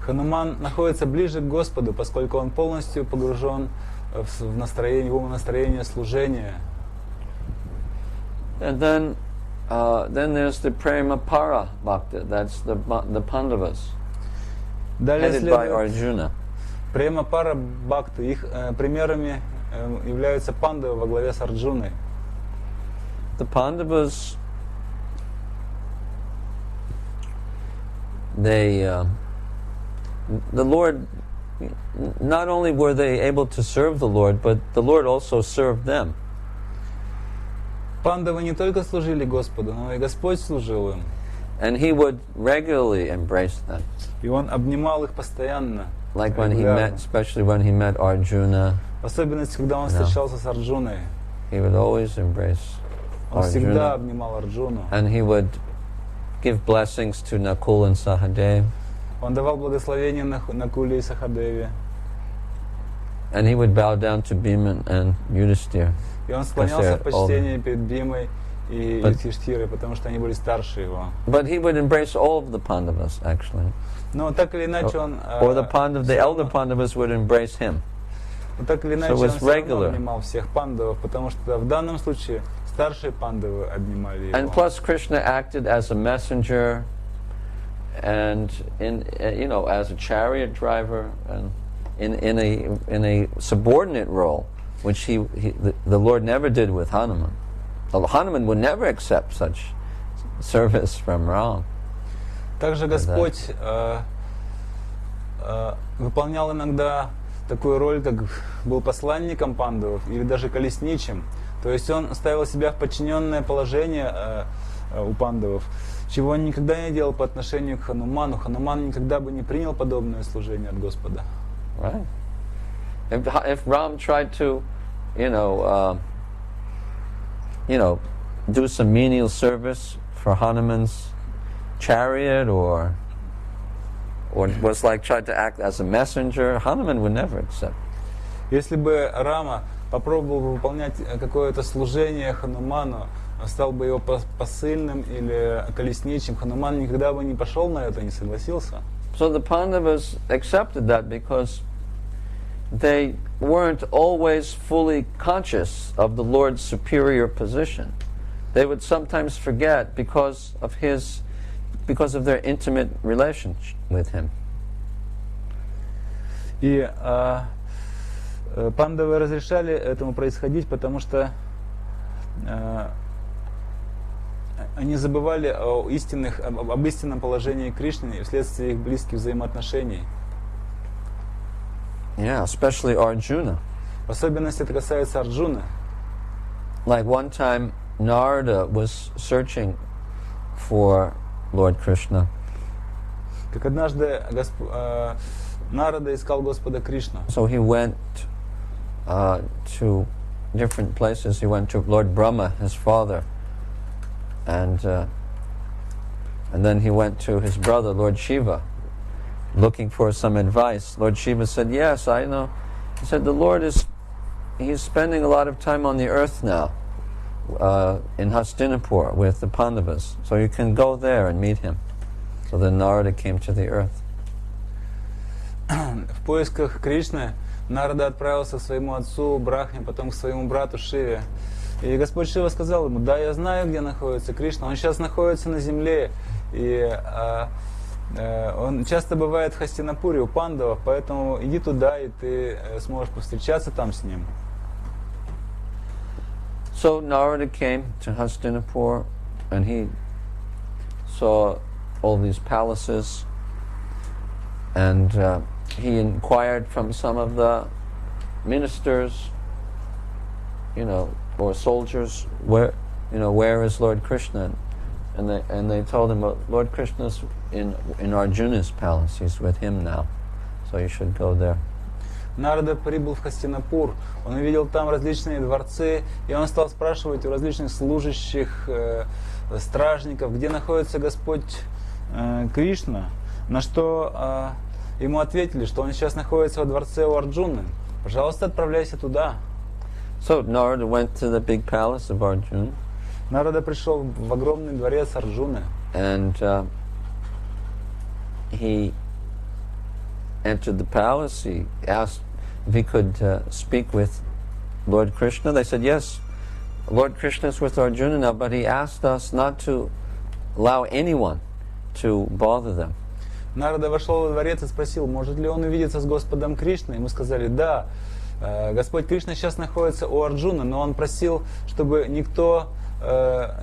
Хануман находится ближе к Господу, поскольку он полностью погружен в настроение служения. And then there's the Prema Para Bhakta, that's the Pandavas, Далее headed by следует Arjuna. Према Пара Бхакты. Их примерами являются пандавы во главе с Арджуной. The Pandavas, the Lord, not only were they able to serve the Lord, but the Lord also served them. Пандавы не только служили Господу, но и Господь служил им. And he would regularly embrace them. И он обнимал их постоянно. Like when he met, especially when he met Arjuna, В особенности, когда он встречался с Арджуной. he would always embrace Он всегда Arjuna. обнимал Арджуну. And he would give blessings to Nakul and Sahadev. Он давал благословение на Куле и Сахадеве. And he would bow down to Bhima and Yudhishthira. И он склонялся в почтении перед Бимой и Юдхиштхирой, потому что они были старше его. But he would embrace all of the Pandavas, actually. Но так или иначе он... Or the elder Pandavas would embrace him. Но так или иначе So it он was все равно regular. обнимал всех пандавов, потому что в данном случае старшие пандавы обнимали его. And plus Krishna acted as a messenger and as a chariot driver and in a subordinate role, which the Lord never did with Hanuman. Hanuman would never accept such service from Ram. Также Господь выполнял иногда такую роль, как был посланником пандавов или даже колесничим. То есть он ставил себя в подчиненное положение у пандавов, чего он никогда не делал по отношению к Хануману. Хануман никогда бы не принял подобное служение от Господа. Right. If Ram tried to, do some menial service for Hanuman's chariot, or was like tried to act as a messenger, Hanuman would never accept. Если бы Рама попробовал выполнять какое-то служение Хануману, стал бы его посыльным или колесничим, Хануман никогда бы не пошел на это, не согласился. So the Pandavas accepted that because they weren't always fully conscious of the Lord's superior position. They would sometimes forget because of their intimate relationship with him. И пандавы разрешали этому происходить, потому что они забывали об истинном положении Кришны вследствие их близких взаимоотношений. Yeah, especially Arjuna. В особенности это касается Арджуны. Like one time, Narada was searching for Lord Krishna. Как однажды Нарада искал Господа Кришну. So he went to different places. He went to Lord Brahma, his father, and then he went to his brother, Lord Shiva, looking for some advice. Lord Shiva said, "Yes, I know." He said, "The Lord he's spending a lot of time on the earth now, in Hastinapur with the Pandavas, so you can go there and meet him." So then Narada came to the earth. В поисках Кришны Нарада отправился к своему отцу Брахме, потом к своему брату Шиве. И Господь Шива сказал ему: "Да, я знаю, где находится Кришна. Он сейчас находится на земле, и он часто бывает в Хастинапуре у пандавов, поэтому иди туда, и ты сможешь повстречаться там с ним." So Narada came to Hastinapur, and he saw all these palaces, and he inquired from some of the ministers, or soldiers, where is Lord Krishna? And they told him, well, Lord Krishna's in Arjuna's palace. He's with him now, so you should go there. Нарада прибыл в Хастинапур, он увидел там различные дворцы, и он стал спрашивать у различных служащих, стражников, где находится Господь Кришна, на что ему ответили, что он сейчас находится во дворце у Арджуны. Пожалуйста, отправляйся туда. So Narada went to the big palace of Arjuna. Нарада пришел в огромный дворец Арджуны. And he entered the palace. He asked if he could speak with Lord Krishna. They said, yes, Lord Krishna is with Arjuna now, but he asked us not to allow anyone to bother them. Нарада вошел во дворец и спросил, может ли он увидеться с Господом Кришной. И мы сказали, да, Господь Кришна сейчас находится у Арджуны, но он просил, чтобы никто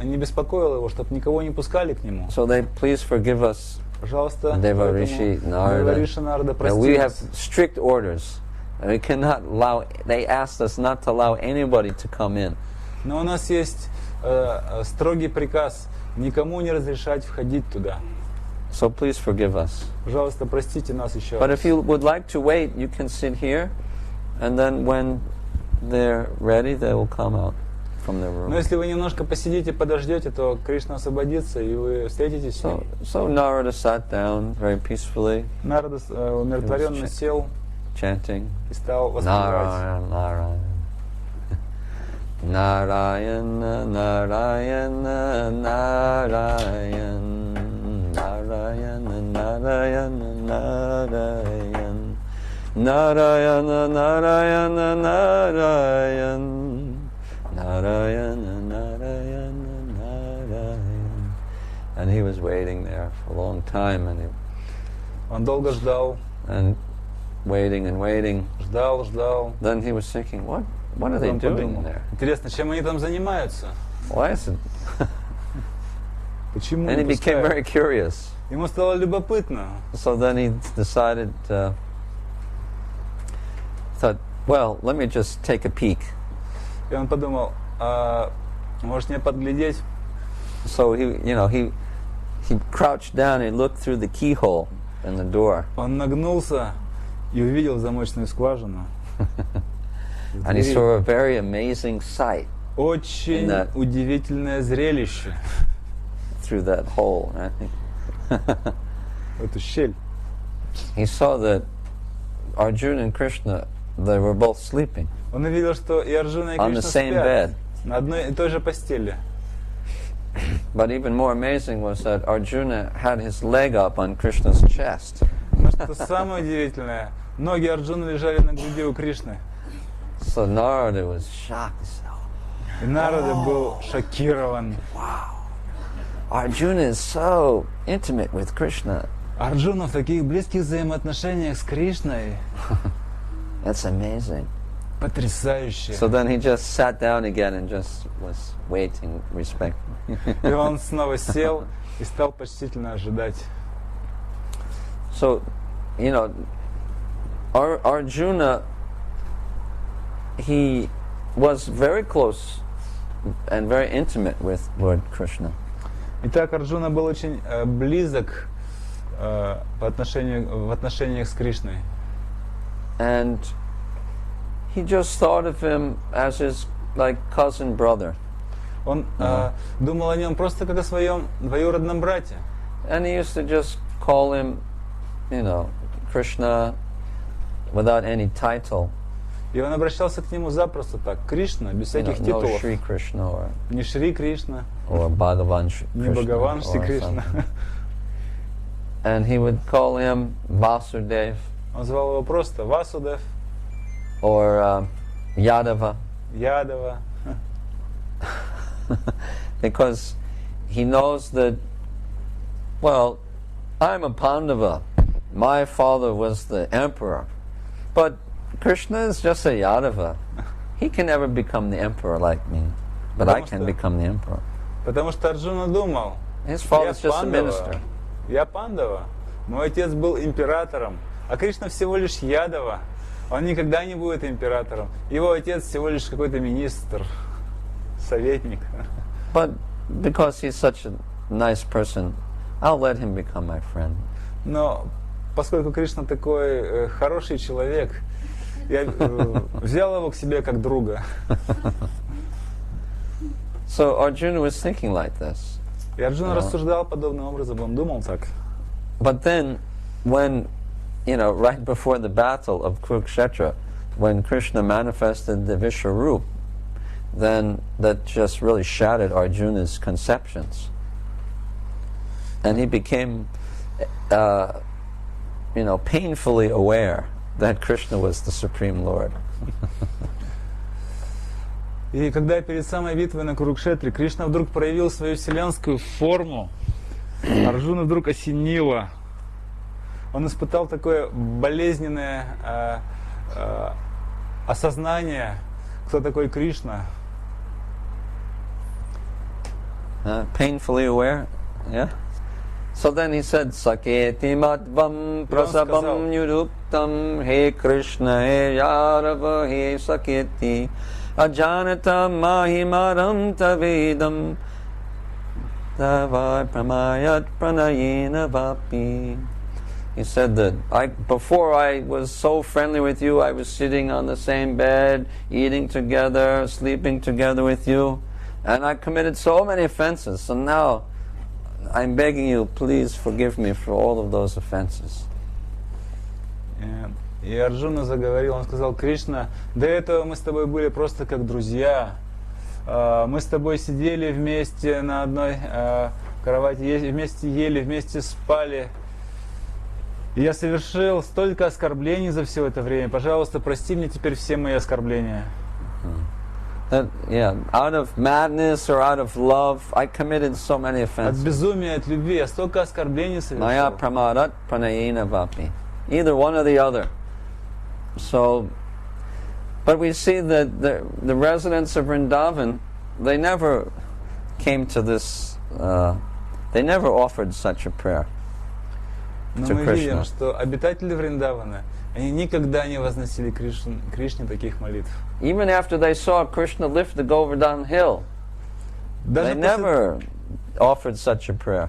не беспокоил его, чтобы никого не пускали к нему. So they please forgive us, пожалуйста, Devarishi Narada. We have strict orders. We cannot allow. They asked us not to allow anybody to come in. Но у нас есть строгий приказ никому не разрешать входить туда. So please forgive us. Пожалуйста, простите нас еще But раз. if you would like to wait, you can sit here, and then when they're ready, they will come out from their room. Но если вы немножко посидите, подождете, то Кришна освободится, и вы встретитесь с ним. So Narada sat down very peacefully. Нарада умиротворенно сел chanting и стал воспевать. Narayana, Narayana, Narayana, Narayana, Narayana, Narayana, Narayana, Narayana, Narayana, Narayana, Narayana, Narayana. And he was waiting there for a long time, and Он долго ждал. And waiting and waiting. Ждал. Then he was thinking, what are they doing there? Интересно, чем они там занимаются? Why is it? Почему? And he became very curious. Ему стало любопытно. So then he decided, thought, well, let me just take a peek. И он подумал, может мне подглядеть? So he crouched down and looked through the keyhole in the door. Он нагнулся и увидел замочную скважину. And he saw a very amazing sight Очень удивительное зрелище. Through that hole, right? В эту щель. He saw that Arjuna and Krishna, they were both sleeping Он увидел, что и Арджуна, и on the Кришна same спят bed. на одной и той же постели. But even more amazing was that Arjuna had his leg up on Krishna's chest. Но что самое удивительное, ноги Арджуны лежали на груди у Кришны. So Narada was shocked. И Нарада был шокирован. Wow, Arjuna is so intimate with Krishna. Арджуна в таких близких взаимоотношениях с Кришной. That's amazing. Потрясающе. So then he just sat down again and just was waiting respectfully. И он снова сел и стал почтительно ожидать. So, Arjuna, he was very close and very intimate with Lord Krishna. Итак, Арджуна был очень близок в отношениях с Кришной. And he just thought of him as his cousin brother. Он думал о нем просто как о своем двоюродном брате. And he used to just call him, Krishna, without any title. И он обращался к нему запросто так, Кришна, без всяких No титулов. Shri Krishna or Не Шри Кришна, Bhagavan не Krishna. Бхагаван Шри or Кришна. something. And he would call him Vasudev Он звал его просто Васудев, or Yadava, Ядова. because he knows that, well, I'm a Pandava. My father was the emperor. But Krishna is just a Yadava. He can never become the emperor like me. But I can become the emperor. Потому что Арджуна думал, His я father's just a minister. Пандава, я Пандава, мой отец был императором, а Кришна всего лишь Ядова. Он никогда не будет императором. Его отец всего лишь какой-то министр, советник. But because he's such a nice person, I'll let him become my friend. Но поскольку Кришна такой хороший человек, я взял его к себе как друга. So Arjuna was thinking like this. И Арджуна рассуждал подобным образом, он думал так. But then, when, right before the battle of Kurukshetra, when Krishna manifested the Vishwarup, then that just really shattered Arjuna's conceptions. And he became, painfully aware that Krishna was the Supreme Lord. И когда перед самой битвой на Курукшетре Кришна вдруг проявил свою вселенскую форму, Арджуна вдруг осенило. Он испытал такое болезненное осознание, кто такой Кришна. Painfully aware, yeah. So then he said, Saketi Madvam Prasabam Yuruptam He Krishna He Yadava He Saketi Ajanata Mahimaram Tavedam Tava Pramayat Pranayena Vapi. He said that before I was so friendly with you, I was sitting on the same bed, eating together, sleeping together with you, and I committed so many offenses. So now I'm begging you, please forgive me for all of those offenses. И Арджуна заговорил, он сказал: Кришна, до этого мы с тобой были просто как друзья. Мы с тобой сидели вместе на одной кровати, вместе ели, вместе спали. И я совершил столько оскорблений за все это время. Пожалуйста, прости мне теперь все мои оскорбления. Out of madness or out of love, I committed so many От offenses. безумия, от любви я столько оскорблений Maya совершил. pramadat pranayena vapi. Either one or the other. So, but we see that the residents of Vrindavan, they never came to this, they never offered such a prayer Но to мы Krishna. видим, что обитатели Вриндавана, они никогда не возносили Кришне таких молитв. Even after they saw Krishna lift the Govardhan hill, they Даже never offered such a prayer.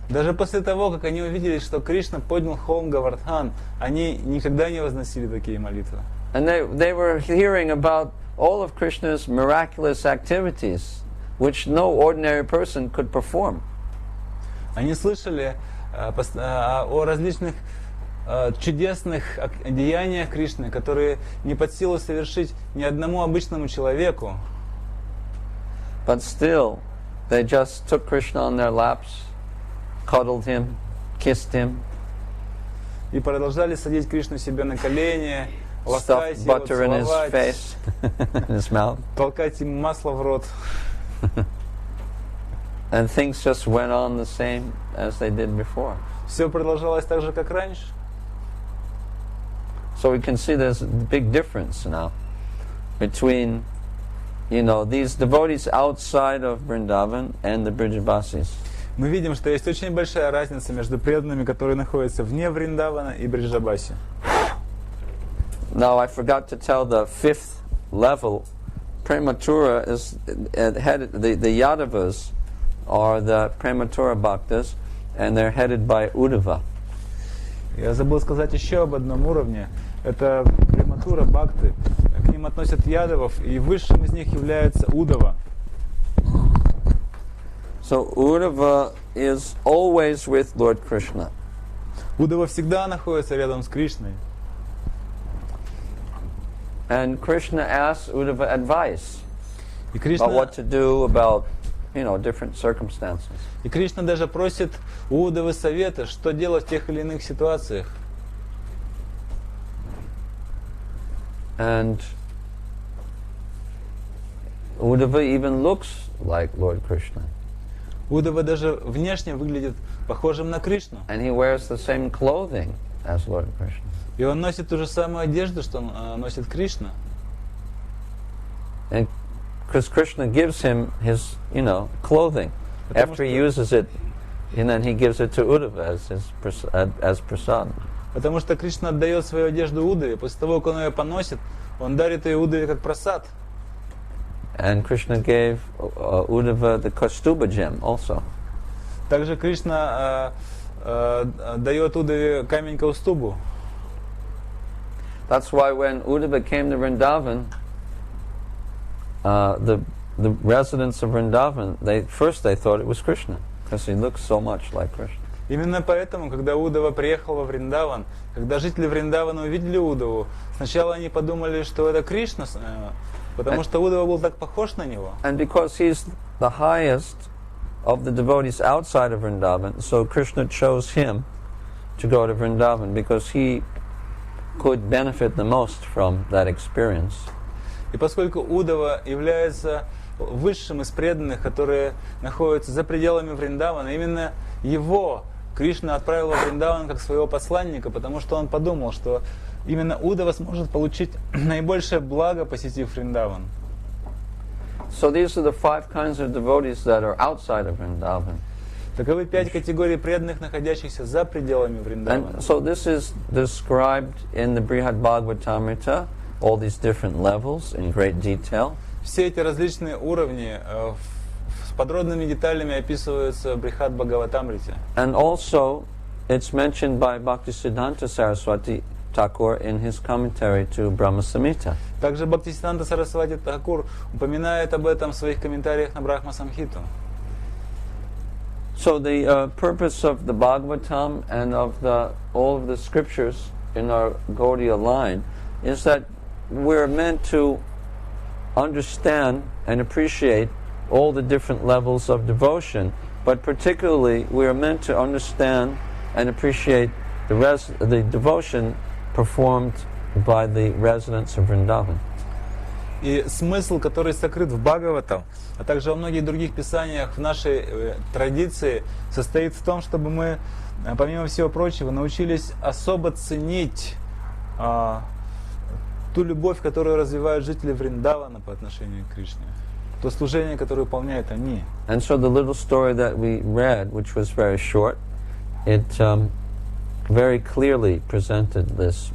Даже после того, как они увидели, что Кришна поднял холм Говардхан, они никогда не возносили такие молитвы. And they were hearing about all of Krishna's miraculous activities, which no ordinary person could perform. Они слышали о различных чудесных деяниях Кришны, которые не под силу совершить ни одному обычному человеку. But still, they just took Krishna on their laps, cuddled him, kissed him, И продолжали садить Кришну себе на колени, ласкать stuffed его, butter in his целовать, face, in his mouth. толкать ему масло в рот. And things just went on the same as they did before. Все продолжалось так же, как раньше. So we can see there's a big difference now between, these devotees outside of Vrindavan and the Brijabasis. Мы видим, что есть очень большая разница между преданными, которые находятся вне Вриндавана и Бриджабаси. Now I forgot to tell the fifth level. Prematura is headed. The Yadavas are the Prematura Bhaktas, and they're headed by Uddhava. Я забыл сказать еще об одном уровне. Это Прематура Бхакты. К ним относят ядовов, и высшим из них является Удава. So Uddhava is always with Lord Krishna. Удава всегда находится рядом с Кришной. And Krishna asks Uddhava advice И about what Кришна, to do about, different circumstances. и Кришна даже просит у Удавы совета, что делать в тех или иных ситуациях. And Uddhava even looks like Lord Krishna. Удава даже внешне выглядит похожим на Кришну. And he wears the same clothing as Lord Krishna. И он носит ту же самую одежду, что носит Кришна. And because Krishna gives him his, clothing. After he uses it, and then he gives it to Uddhava as prasad. Потому что Кришна отдает свою одежду Удаве, после того, как он ее поносит, он дарит ее Удаве как прасад. And Krishna gave Uddhava the Kaustuba gem also. Также Кришна дает Удаве камень Каустубу. That's why when Uddhava came to Vrindavan, the residents of Vrindavan, they thought it was Krishna, because he looks so much like Krishna. Именно поэтому, когда Удава приехал во Вриндаван, когда жители Вриндавана увидели Удаву, сначала они подумали, что это Кришна, потому что Удава был так похож на него. And because he's the highest of the devotees outside of Vrindavan, so Krishna chose him to go to Vrindavan, because he could benefit the most from that experience. И поскольку Удава является высшим из преданных, которые находятся за пределами Вриндавана, именно его Кришна отправил во Вриндаван как своего посланника, потому что он подумал, что именно Удава сможет получить наибольшее благо, посетив Вриндаван. So these are the 5 kinds of devotees that are outside of Vrindavan. Таковы 5 категорий преданных, находящихся за пределами Вриндавана. And so this is described in the Brihad Bhagavatamrita, all these different levels in great detail. Все эти различные уровни с подробными деталями описываются в Брихад Бхагаватамрите. And also it's mentioned by Bhaktisiddhanta Saraswati Thakur in his commentary to Brahma Samhita. Также Бхактисиддханта Сарасвати Тхакур упоминает об этом в своих комментариях на Брахма Самхиту. So the purpose of the Bhagavatam and of all of the scriptures in our Gaudiya line is that we're meant to understand and appreciate all the different levels of devotion, but particularly we are meant to understand and appreciate the devotion performed by the residents of Vrindavan. И смысл, который сокрыт в Бхагаватам, а также во многих других писаниях в нашей традиции, состоит в том, чтобы мы, помимо всего прочего, научились особо ценить ту любовь, которую развивают жители Вриндавана по отношению к Кришне, то служение, которое выполняют они. And so the little story that we read, which was very short, it very clearly presented this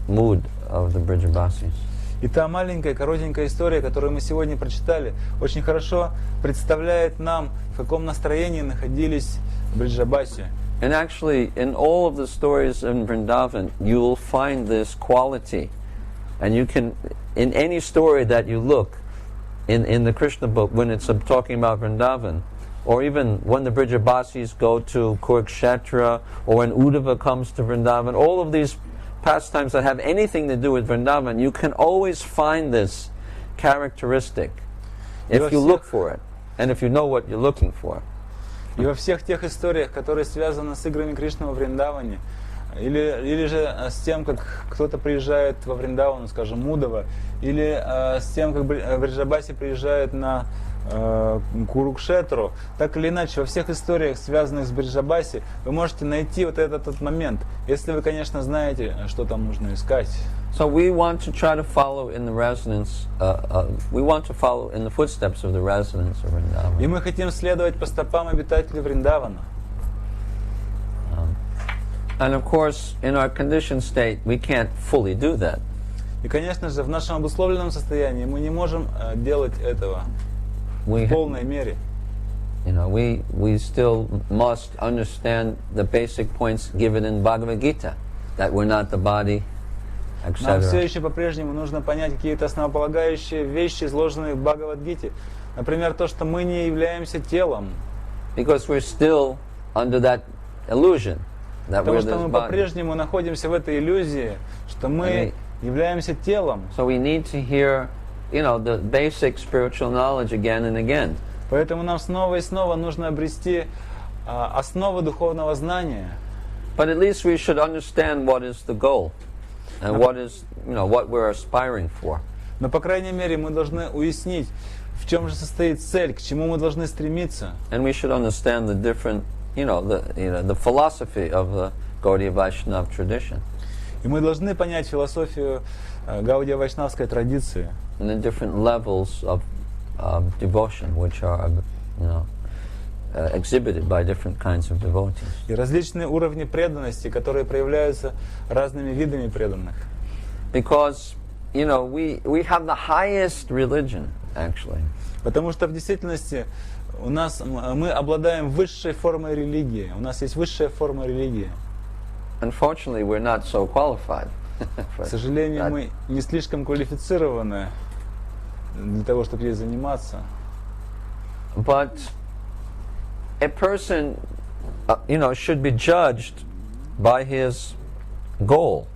mood of the Brijabasis. И та маленькая, коротенькая история, которую мы сегодня прочитали, очень хорошо представляет нам, в каком настроении находились Бриджабаси. And actually, in all of the stories in Vrindavan, you will find this quality. And you can, in any story that you look, in the Krishna book, when it's talking about Vrindavan, or even when the Brijabasis go to Kurukshetra, or when Uddhava comes to Vrindavan, all of these pastimes that have anything to do with Vrindavan, you can always find this characteristic if you look for it, and if you know what you're looking for. И во всех тех историях, которые связаны с играми Кришны во Вриндаване, или же с тем, как кто-то приезжает во Вриндавану, скажем, Удава, или с тем, как Бриджабаси приезжает на Курукшетру, так или иначе, во всех историях, связанных с Бриджабаси, вы можете найти вот этот момент, если вы, конечно, знаете, что там нужно искать. So we want to try to follow in the resonance. We want to follow in the footsteps of the residents of Vrindavan. И мы хотим следовать по стопам обитателей Вриндавана. And of course, in our conditioned state, we can't fully do that. И, конечно же, в нашем обусловленном состоянии мы не можем делать этого в полной мере. You know, we still must understand the basic points given in Bhagavad Gita, that we're not the body, Нам все etc. еще по-прежнему нужно понять какие-то основополагающие вещи, изложенные в Бхагавад-гите. Например, то, что мы не являемся телом. Because we're still under that illusion that Потому we're что this мы body. по-прежнему находимся в этой иллюзии, что мы являемся телом. So we need to hear, you know, the basic spiritual knowledge again and again. Поэтому нам снова и снова нужно обрести основы духовного знания. But at least we should understand what is the goal and what is, you know, what we're aspiring for. Но, по крайней мере, мы должны уяснить, в чем же состоит цель, к чему мы должны стремиться. And we should understand the different, the philosophy of the Gaudiya Vaishnava tradition И мы должны понять философию гаудия-вайшнавской традиции. and the different levels of devotion which are, exhibited by different kinds of devotees. И различные уровни преданности, которые проявляются разными видами преданных. Because, we have the highest religion, actually. Потому что в действительности мы обладаем высшей формой религии. У нас есть высшая форма религии. Unfortunately, we're not so qualified. К сожалению, мы не слишком квалифицированы для того, чтобы ей заниматься. But a person, should be judged by his goal,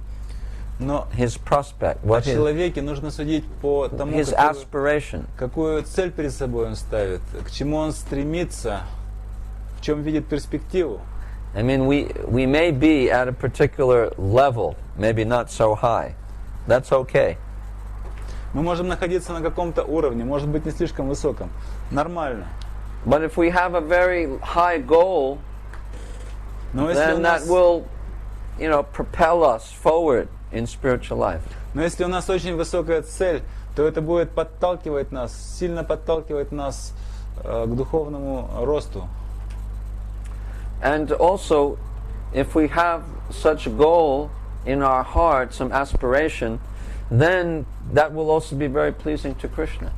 Но his prospect, о what человеке нужно судить по тому, his aspiration. какую цель перед собой он ставит, к чему он стремится, в чем видит перспективу. I mean, we may be at a particular level, maybe not so high. That's okay. Мы можем находиться на каком-то уровне, может быть, не слишком высоком. Нормально. But if we have a very high goal, Но если у then нас, that will, propel us forward in spiritual life. но если у нас очень высокая цель, то это будет подталкивать нас, сильно подталкивать нас к духовному росту. And also, if we have such a goal in our heart, some aspiration, then that will also be very pleasing to Krishna.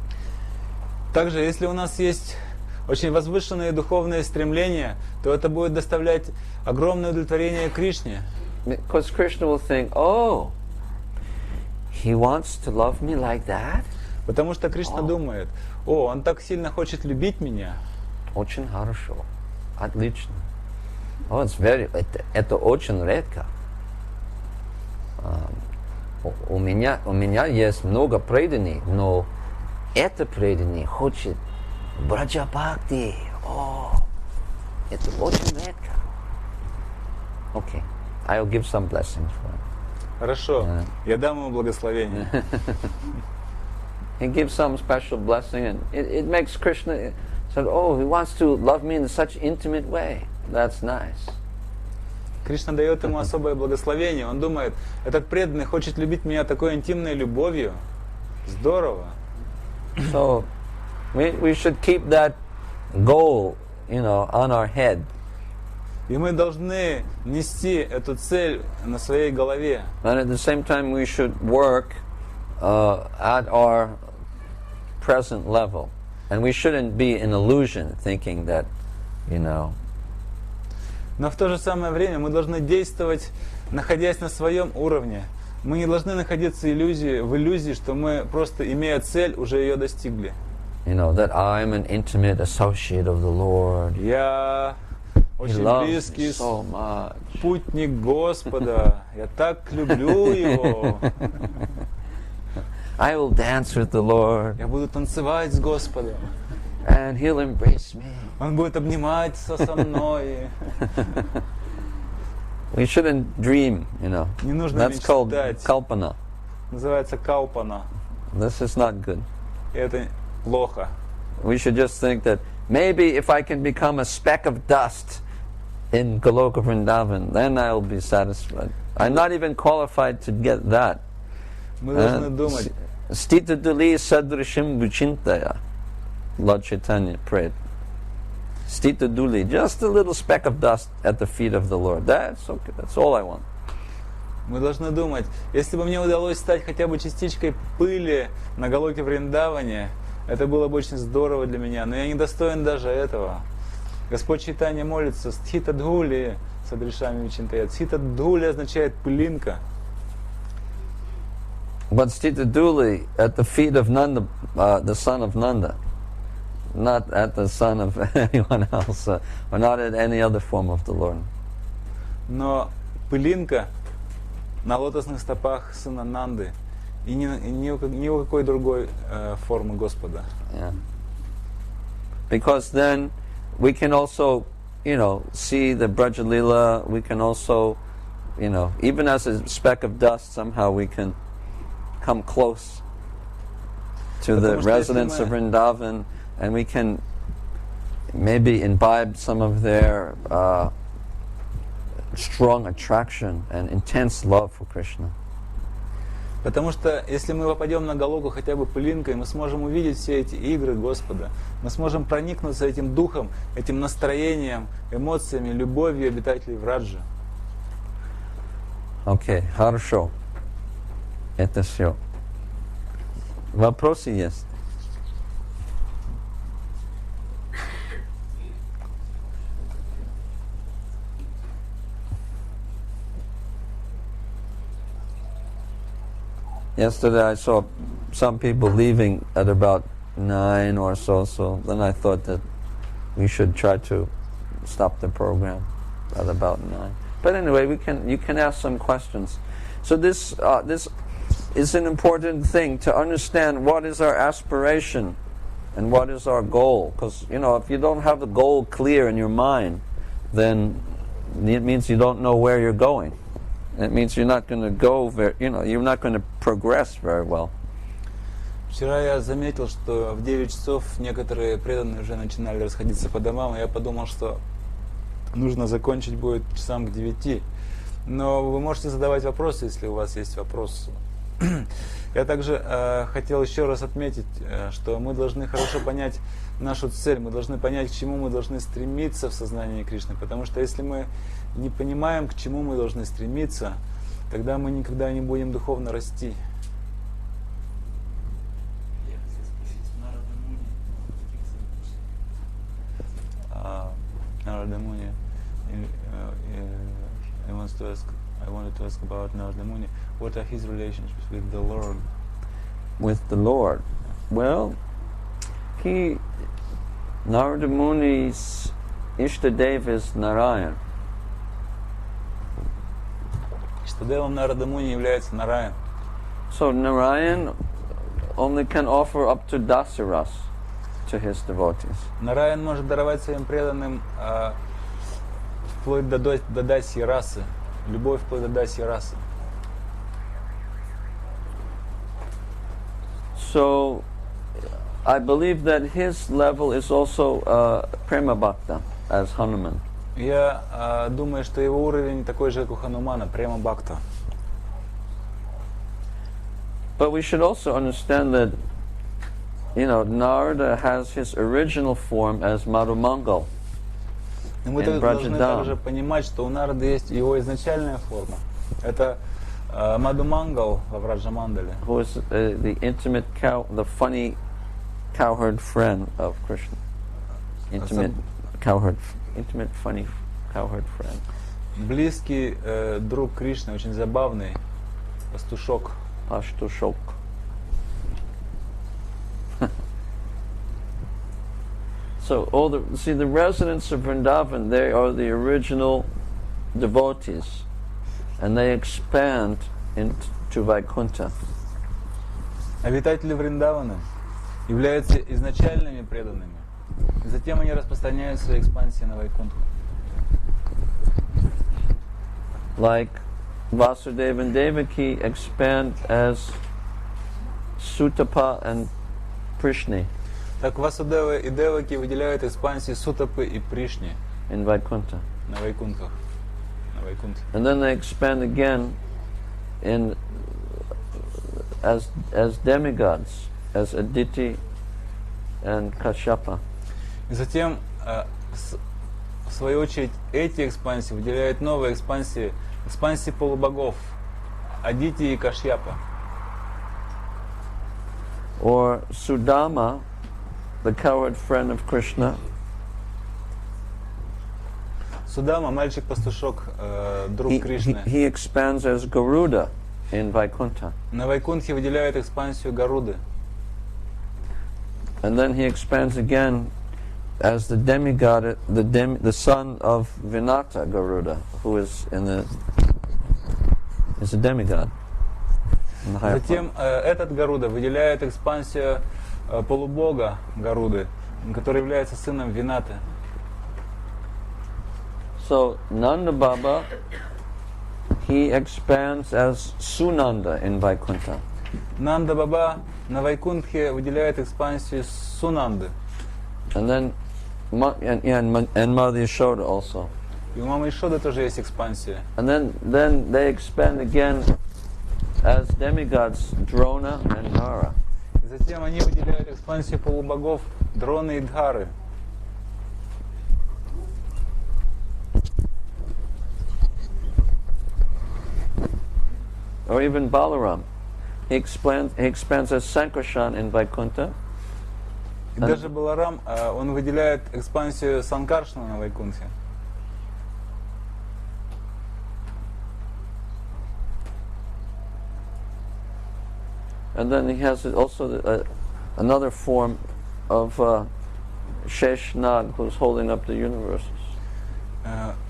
Также, если у нас есть очень возвышенные духовные стремления, то это будет доставлять огромное удовлетворение Кришне. Because Krishna will think, oh, he wants to love me like that? Потому что Кришна думает, он так сильно хочет любить меня. Очень хорошо. Отлично. Это очень редко. У меня есть много преданий, но это преданный хочет Браджа-бхакти. Это очень редко. Okay, I'll give some blessings for him. Хорошо, я дам ему благословение. He gives some special blessing, and it makes Krishna said, he wants to love me in such intimate way. That's nice. Кришна дает ему особое благословение. Он думает, этот преданный хочет любить меня такой интимной любовью. Здорово. So we should keep that goal, on our head. И мы должны нести эту цель на своей голове. And at the same time, we should work at our present level. And we shouldn't be in illusion thinking that, you know. Но в то же самое время мы должны действовать, находясь на своем уровне. Мы не должны находиться в иллюзии, что мы просто, имея цель, уже ее достигли. You know, that I'm an intimate associate of the Lord. Я очень близкий so much. спутник Господа. Я так люблю Его. I will dance with the Lord. Я буду танцевать с Господом. And He'll embrace me. Он будет обниматься со мной. We shouldn't dream, you know. Не нужно That's called мечтать. kalpana. Называется калпана. This is not good. И это плохо. We should just think that maybe if I can become a speck of dust in Goloka Vrindavan, then I'll be satisfied. I'm not even qualified to get that. Мы должны думать. Stita Duli Sadrashim Vuchintaya, Lord Chaitanya prayed. Stita Duli, just a little speck of dust at the feet of the Lord. That's okay. That's all I want. Мы должны думать, если бы мне удалось стать хотя бы частичкой пыли на Галоке Вриндаване, это было бы очень здорово для меня, но я не достоин даже этого. Господь Чайтанья молится, Стхита Dhuли, Садришами Вичинтая. Стхита Dhuли означает пылинка. But Stita Duli at the feet of Nanda, the son of Nanda, not at the son of anyone else, or not at any other form of the Lord. Но пылинка на лотосных стопах сына Нанды и ни у какой другой формы Господа. Yeah. Because then we can also, you know, see the Braja Lila, we can also, you know, even as a speck of dust, somehow we can come close to the residents of Vrindavan, and we can maybe imbibe some of their strong attraction and intense love for Krishna. Потому что если мы попадем на Галоку хотя бы пылинкой, мы сможем увидеть все эти игры Господа. Мы сможем проникнуться этим духом, этим настроением, эмоциями, любовью обитателей Враджа. Окей, хорошо. Это все. Вопросы есть? Yesterday I saw some people leaving at about 9 or so then I thought that we should try to stop the program at about 9. But anyway, you can ask some questions. So this is an important thing to understand what is our aspiration and what is our goal. Because, you know, if you don't have the goal clear in your mind, then it means you don't know where you're going. It means you're not going to go you're not going to progress very well. Вчера я заметил, что в 9 часов некоторые преданные уже начинали расходиться по домам, и я подумал, что нужно закончить будет часам к 9. Но вы можете задавать вопросы, если у вас есть вопросы. Я также хотел еще раз отметить, что мы должны хорошо понять нашу цель, мы должны понять, к чему мы должны стремиться в сознании Кришны, потому что если мы не понимаем, к чему мы должны стремиться, тогда мы никогда не будем духовно расти. Narada Muni, I wanted to ask about Narada Muni. What are his relationships with the Lord? With the Lord? Well, Narada Muni's Ishtadev is Narayan. Иштадевом Нарада Муни является Нараян. So Narayan only can offer up to Dasiras to his devotees. Нараян может даровать своим преданным вплоть до дасьи расы, любовь вплоть до дасьи расы. So I believe that his level is also Prema Bhakta, as Hanuman. Я думаю, что его уровень такой же, как у Ханумана, Према Бхакта. But we should also understand that, you know, Narada has his original form as Madhumangal. Но мы должны также понимать, что у Нарады есть его изначальная форма. Это Маду Мангал во Враджамандале, who is the intimate the funny cowherd friend of Krishna. Intimate funny cowherd friend. близкий друг Кришны, очень забавный пастушок. Pashtushok. So the residents of Vrindavan, they are the original devotees, and they expand into Vaikuntha. Обитатели Вриндавана являются изначальными преданными, и затем они распространяют свои экспансии на Вайкунтху. Like Vasudeva and Devaki expand as Sutapa and Prishni Так Васудева и Деваки выделяют экспансии Сутапы и Пришни in Vaikuntha. на Вайкунтхах. На Вайкунтхе. And then they expand again as demigods, as Aditi and Kashyapa. И затем, в свою очередь, эти экспансии выделяют новые экспансии полубогов Адити и Кашьяпа. Or Sudama, the cowherd friend of Krishna, Судама, мальчик-пастушок, друг Кришны. he expands as Garuda in Vaikuntha. На Вайкунтхе выделяют экспансию Гаруды. And then he expands again as the demigod, the son of Vinata Garuda, who is is a demigod. In the higher Затем этот Гаруда выделяет экспансию полубога Гаруды, который является сыном Винаты. So Nanda Baba, he expands as Sunanda in Vaikuntha. Нанда Баба на Вайкунтхе выделяет экспансию Сунанды. And then and Mother Yashoda also. И у мамы Ишоды тоже есть экспансия. And then they expand again as demigods Drona and Nara. И затем они выделяют экспансию полубогов Дроны и Дхары. Or even Balaram. He expands as Sankarshan in Vaikuntha. И даже Баларам, он выделяет экспансию Санкаршна на Вайкунтхе. And then he has also another form of Sheshnag, who's holding up the universes.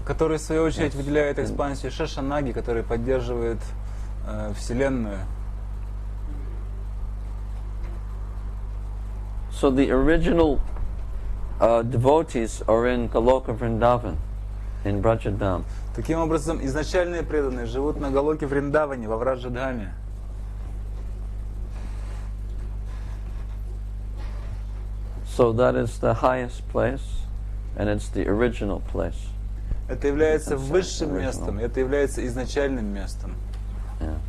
Который, в свою очередь, выделяет экспансию Шешанаги, который поддерживает Вселенную. So the original devotees are in Goloka Vrindavan, in Brajadam. Таким образом, изначальные преданные живут на Галоке Вриндаване, во Враджадхаме. So that is the highest place, and it's the original place. Это является высшим местом, это является изначальным местом. Yeah.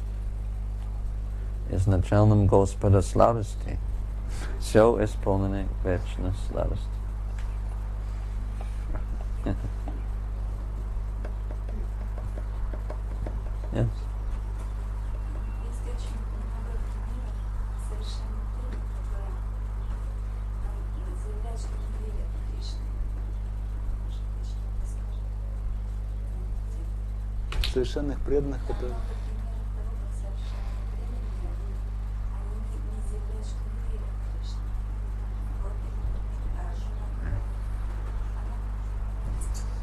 Изначальным Господа сладости. Все исполнено вечной сладости. Yes. Совершенных преданных, которые...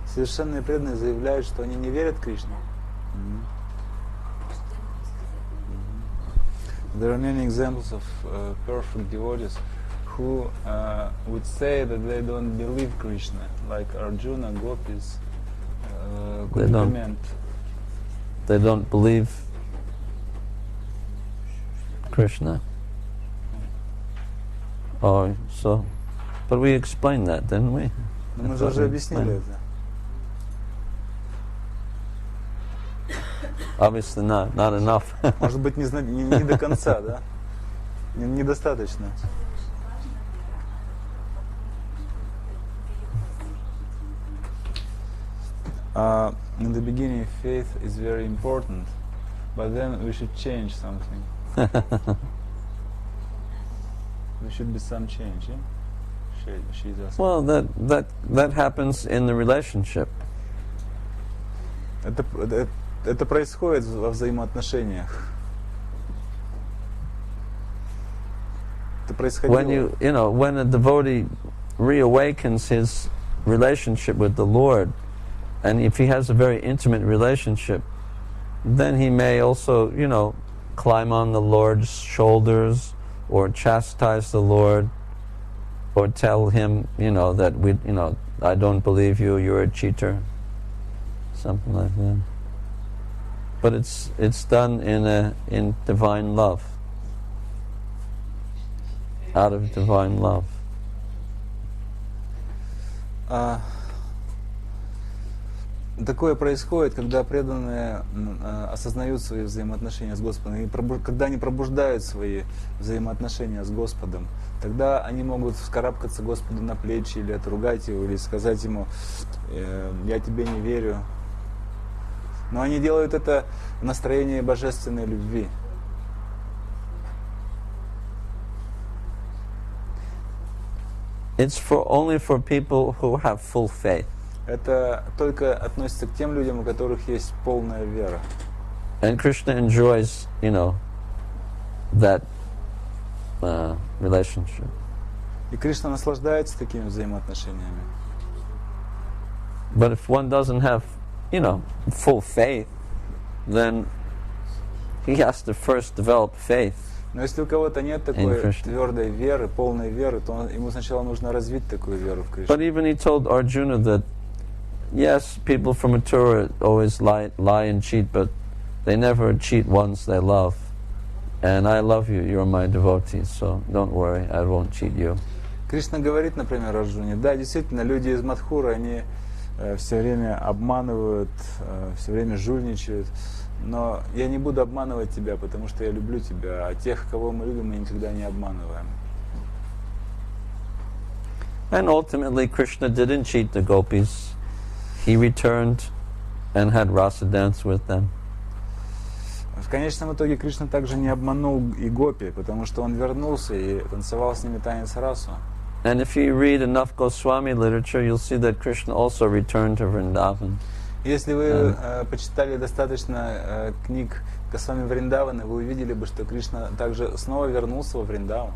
Совершенные преданные заявляют, что они не верят Кришне. There are many examples of perfect devotees who would say that they don't believe Krishna, like Arjuna, gopis, They don't believe Krishna. Oh, so, but we explained that, didn't we? Но мы же уже объяснили это. Obviously not enough. Может быть, не до конца, да? Недостаточно. In the beginning, faith is very important, But then we should change something. There should be some change, yeah? She's asking. Well, that happens in the relationship. Это происходит во взаимоотношениях. Это происходило. When a devotee reawakens his relationship with the Lord, and if he has a very intimate relationship, then he may also, climb on the Lord's shoulders or chastise the Lord or tell him, that I don't believe you, you're a cheater. Something like that. But it's done in divine love. Out of divine love. Такое происходит, когда преданные осознают свои взаимоотношения с Господом, и когда они пробуждают свои взаимоотношения с Господом, тогда они могут вскарабкаться Господу на плечи, или отругать его, или сказать ему: «Я тебе не верю». Но они делают это в настроении божественной любви. It's only for people who have full faith. Это только относится к тем людям, у которых есть полная вера. And Krishna enjoys, that relationship. И Кришна наслаждается такими взаимоотношениями. But if one doesn't have, full faith, then he has to first develop faith. Но если у кого-то нет такой твердой веры, полной веры, то ему сначала нужно развить такую веру в Кришну. But even he told Arjuna that, yes, people from Mathura always lie and cheat, but they never cheat ones they love. And I love you, you're my devotee, so don't worry, I won't cheat you. Кришна говорит, например, Арджуне: да, действительно, люди из Мадхуры, они все время обманывают, все время жульничают, но я не буду обманывать тебя, потому что я люблю тебя, а тех, кого мы любим, мы никогда не обманываем. And ultimately Krishna didn't cheat the gopis. He returned and had rasa dance with them. В конечном итоге Кришна также не обманул и гопи, потому что он вернулся и танцевал с ними танец расу. And if you read enough Goswami literature, you'll see that Krishna also returned to Vrindavan. Если вы почитали достаточно книг Госвами Вриндавана, вы увидели бы, что Кришна также снова вернулся во Вриндаван.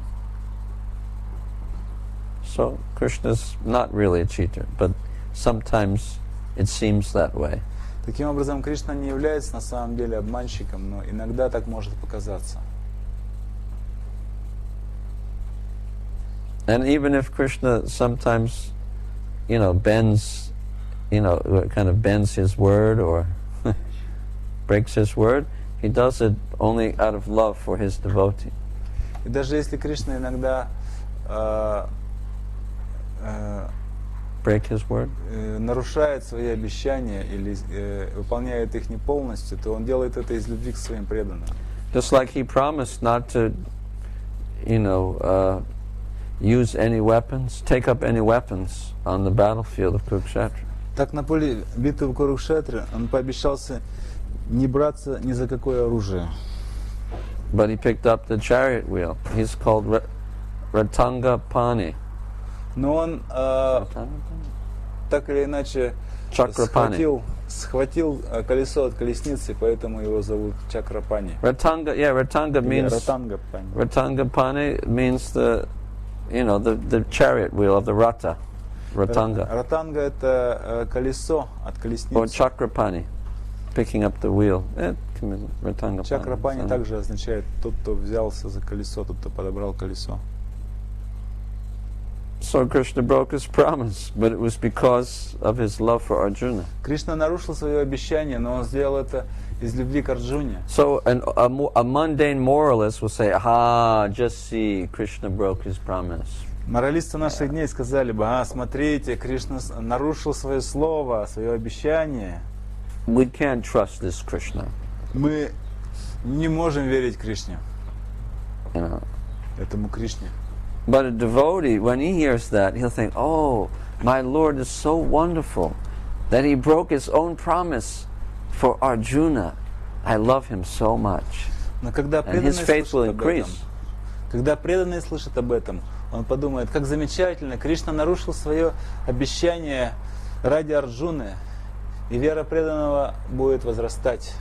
So Krishna's not really a cheater, but sometimes it seems that way. Таким образом, Кришна не является на самом деле обманщиком, но иногда так может показаться. And even if Krishna sometimes, bends, kind of bends his word or breaks his word, he does it only out of love for his devotee. И даже если Кришна иногда break his word, нарушает свои обещания или выполняет их не полностью, то он делает это из любви к своим преданным. Just like he promised not to, use any weapons, take up any weapons on the battlefield of Kurukshetra. Так на поле битвы в Курукшетре он пообещался не браться ни за какое оружие. But he picked up the chariot wheel. He's called Ratanga Pani. Но он так или иначе схватил колесо от колесницы, поэтому его зовут Чакрапани. Ratanga means Ratanga means the chariot wheel of the Rata. Ratanga. Ратанга это колесо от колесницы. Or Chakrapani, picking up the wheel. Ratanga. Чакрапани также означает тот, кто взялся за колесо, тот, кто подобрал колесо. So Krishna broke his promise, but it was because of his love for Arjuna. Кришна нарушил свое обещание, но он сделал это из любви к Арджуне. So a mundane moralist will say, just see, Krishna broke his promise. Моралисты наших дней сказали бы: смотрите, Кришна нарушил свое слово, свое обещание. We can't trust this Krishna. Мы не можем верить Кришне. Этому Кришне. But a devotee, when he hears that, he'll think, oh, my Lord is so wonderful that he broke his own promise for Arjuna. I love him so much. Но когда And his преданный faith will слышит об этом, increase. когда преданный слышит об этом, он подумает, как замечательно, Кришна нарушил свое обещание ради Арджуны, и вера преданного будет возрастать.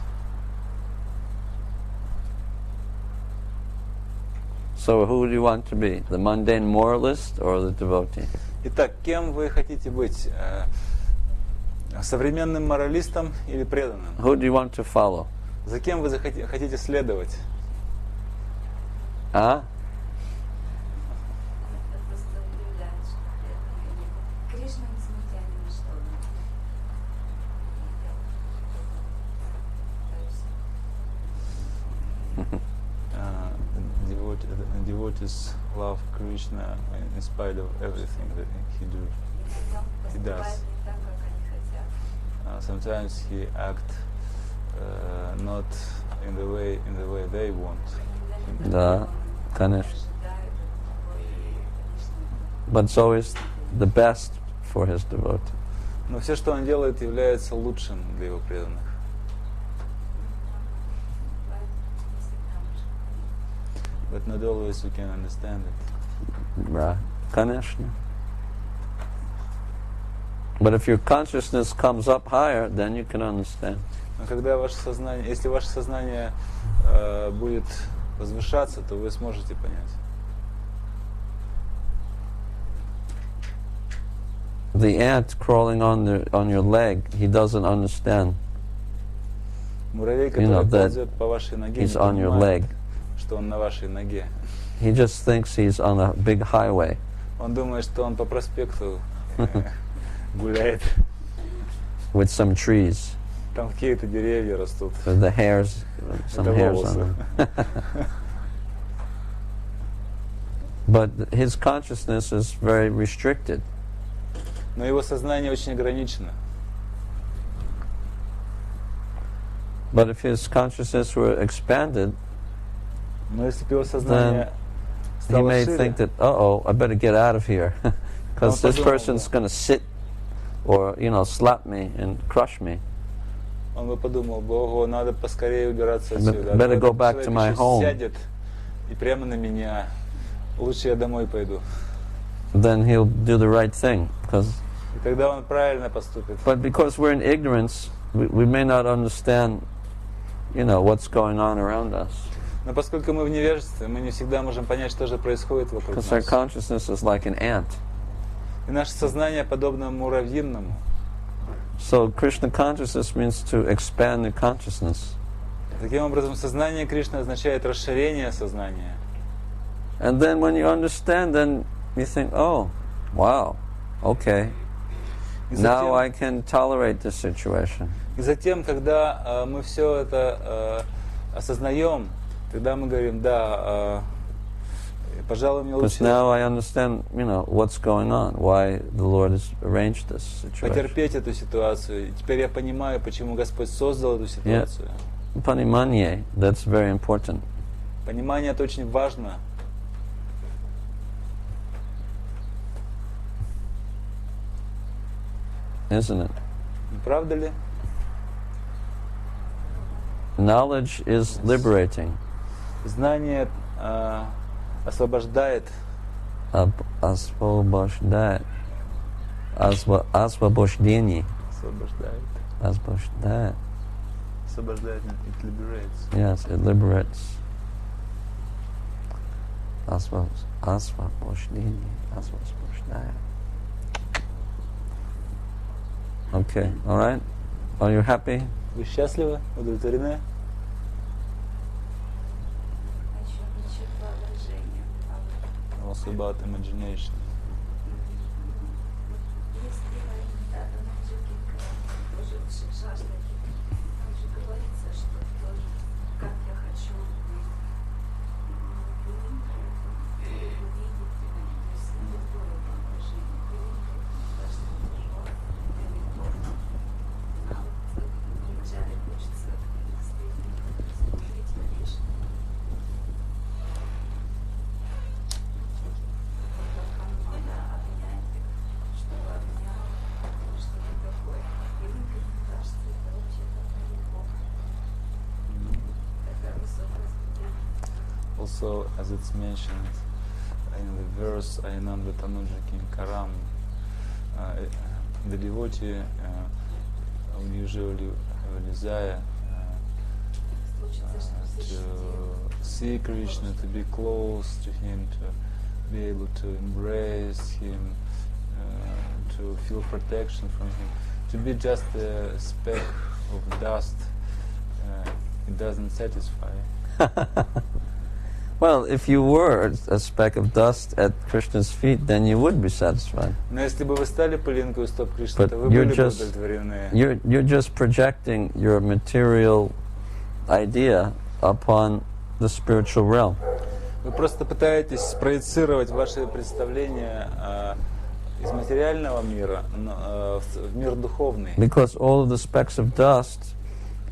So who do you want to be? The mundane moralist or the devotee? Итак, кем вы хотите быть? Современным моралистом или преданным? Who do you want to follow? За кем вы хотите следовать? А? Это просто удивляет, что Кришна, несмотря ни на что, Devotees love Krishna in spite of everything that he do. поступает не так, как они хотят. Sometimes he act not in the way they want. Да, конечно. Ожидают от него, и, конечно, But it's always the best for his devotee. Но все, что он делает, является лучшим для его преданных. бывает не всегда можно. But not always we can understand it. Right. Конечно. But if your consciousness comes up higher, then you can understand. Но когда ваше сознание, если ваше сознание будет возвышаться, то вы сможете понять. The ant crawling on your leg, he doesn't understand. Муравей, You know который that ползет по вашей ноге, he's не on your leg. понимает, что он на вашей ноге. He just thinks he's on a big highway. Он думает, что он по проспекту гуляет. With some trees. Там какие-то деревья растут. With the hairs, some Это hairs волосы. on them. But his consciousness is very restricted. Но его сознание очень ограничено. But if his consciousness were expanded, Но если бы его сознание he стало may шире, think that, uh-oh, I better get out of here. Because Он this подумал, person's да. going to sit or, slap me and crush me. он бы подумал, ого, надо поскорее убираться Better отсюда. go back to my Человек еще home. сядет и прямо на меня. Лучше я домой пойду. Then he'll do the right thing. И тогда он правильно поступит. But because we're in ignorance, we may not understand, what's going on around us. Но поскольку мы в невежестве, мы не всегда можем понять, что же происходит вокруг Because our нас. consciousness is like an ant. И наше сознание подобно муравьиному. So Krishna consciousness means to expand the consciousness. Таким образом, сознание Кришны означает расширение сознания. And then when you understand, then you think, oh, wow, okay. И Now затем, I can tolerate this situation. и затем, когда мы все это осознаем, тогда мы говорим, да, пожалуй, мне Because лучше now I understand, what's going on, why the Lord has arranged this situation. потерпеть эту ситуацию. И теперь я понимаю, почему Господь создал эту ситуацию. Panimanye, that's very important. Понимание это очень важно. Isn't it? Не правда ли? Knowledge is liberating. Знание освобождает. Освобождает. Освобождение. Освобождает. Освобождает. Освобождает. It liberates. Yes, it liberates. Освобождение. Освобождает. Okay, all right. Are you happy? Вы счастливы? Удовлетворены? А еще насчет воображения. Also about imagination. Есть медитация на Джигика, тоже в шашлыке. Там же говорится, что тоже, как я хочу увидеть, то есть любое воображение. А вот в начале хочется действительно смотреть Кришну. also, as it's mentioned in the verse Ainanda Tanujaki in Karam, the devotee usually have a desire to see Krishna, to be close to him, to be able to embrace him, to feel protection from him. To be just a speck of dust, it doesn't satisfy. Well, if you were a speck of dust at Krishna's feet, then you would be satisfied. Но если бы вы стали пылинкой у стоп Кришны, But то вы you're были бы just- удовлетворены. You're just projecting your material idea upon the spiritual realm. Вы просто пытаетесь спроецировать ваши представления из материального мира в мир духовный. Because all of the specks of dust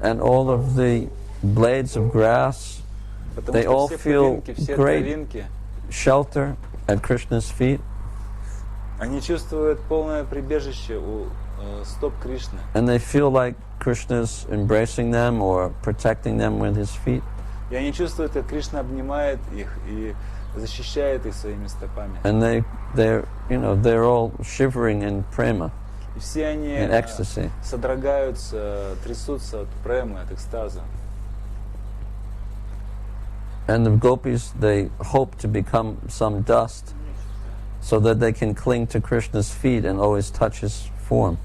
and all of the blades of grass, Потому they all что все feel пылинки, все great травинки, shelter at Krishna's feet, они чувствуют полное прибежище у стоп Кришны. and they feel like Krishna's embracing them or protecting them with his feet. И они чувствуют, как Кришна обнимает их и защищает их своими стопами. And they're all shivering in prema, И все они in ecstasy. содрогаются, трясутся от премы, от экстаза. And the gopis, they hope to become some dust so that they can cling to Krishna's feet and always touch his form.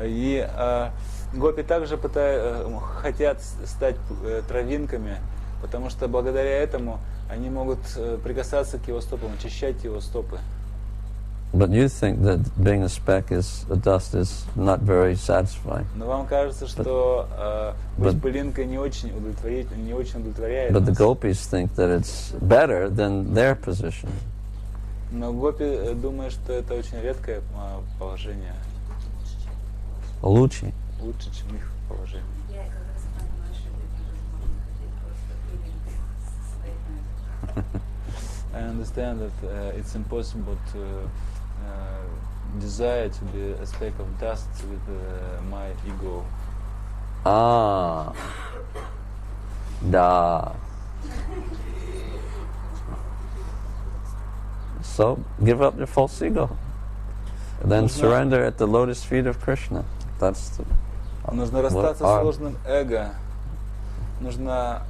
И гопи также хотят стать травинками, потому что благодаря этому они могут прикасаться к его стопам, очищать его стопы. But you think that being a speck of dust is not very satisfying. Но вам кажется, что быть пылинкой не очень удовлетворяет But the нас. gopis think that it's better than their position. Но гопи думают, что это очень редкое положение, Лучи. лучше, чем их положение. Я как раз понимаю, что это невозможно хотеть просто пылинкой со своей рукой. I understand that it's impossible to desire to be a speck of dust with my ego. Ah. Da. So, give up your false ego. Then surrender at the lotus feet of Krishna. That's the... Нужно расстаться с ложным эго. Нужно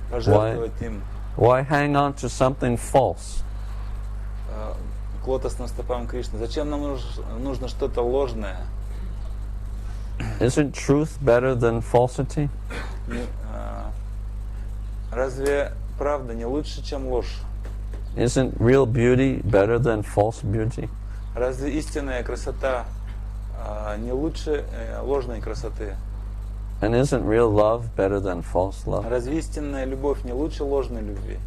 пожертвовать им, Why hang on to something false? к лотосным стопам Кришны. Зачем нам нужно что-то ложное? Isn't truth better than falsity? Разве правда не лучше, чем ложь? Isn't real beauty better than false beauty? Разве истинная красота не лучше ложной красоты? And isn't real love better than false love? Разве истинная любовь не лучше ложной любви?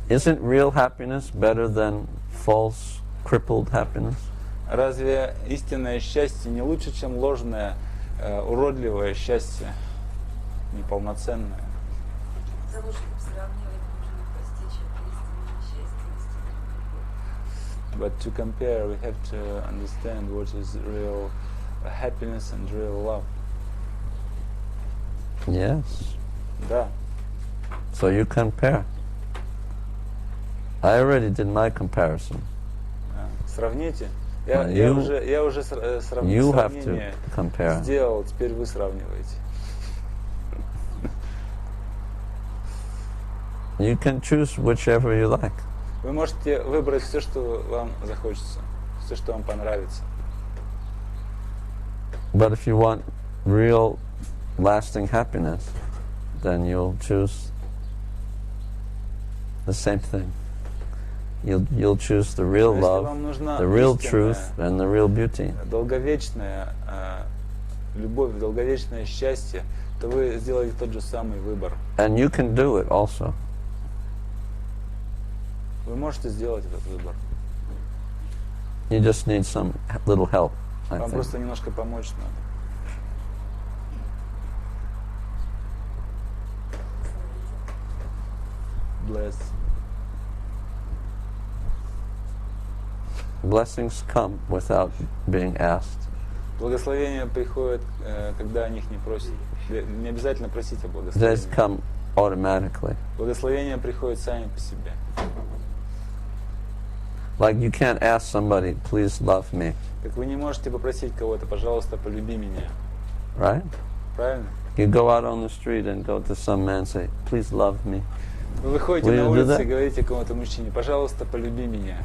Isn't real happiness better than false, crippled happiness? Разве истинное счастье не лучше, чем ложное, уродливое счастье, неполноценное? Для того, чтобы сравнивать, нужно постичь это истинное счастье, истинную любовь. But to compare, we have to understand what is real happiness and real love. Yes. Да. So you compare. I already did my comparison. Сравните. You Я уже have сравнение to compare. сделал, теперь вы сравниваете. You can choose whichever you like. Вы можете выбрать все, что вам захочется, все, что вам понравится. But if you want real, lasting happiness, then you'll choose the same thing. You'll choose the real Если love, вам нужна the real истинная, truth, and the real beauty. долговечная любовь, долговечное счастье, то вы сделаете тот же самый выбор. And you can do it also. Вы можете сделать этот выбор. You just need some little help, I Вам think. просто немножко помочь надо. Bless. Blessings come without being asked. Благословения приходят, когда о них не просят. Не обязательно просить о They благословении. just come automatically. Благословения приходят сами по себе. Like you can't ask somebody, please love me, Как вы не можете попросить кого-то, пожалуйста, полюби меня. right? Правильно? You go out on the street and go to some man and say, please love me. Вы выходите Will на you do улицу that? и говорите кому-то мужчине, пожалуйста, полюби меня.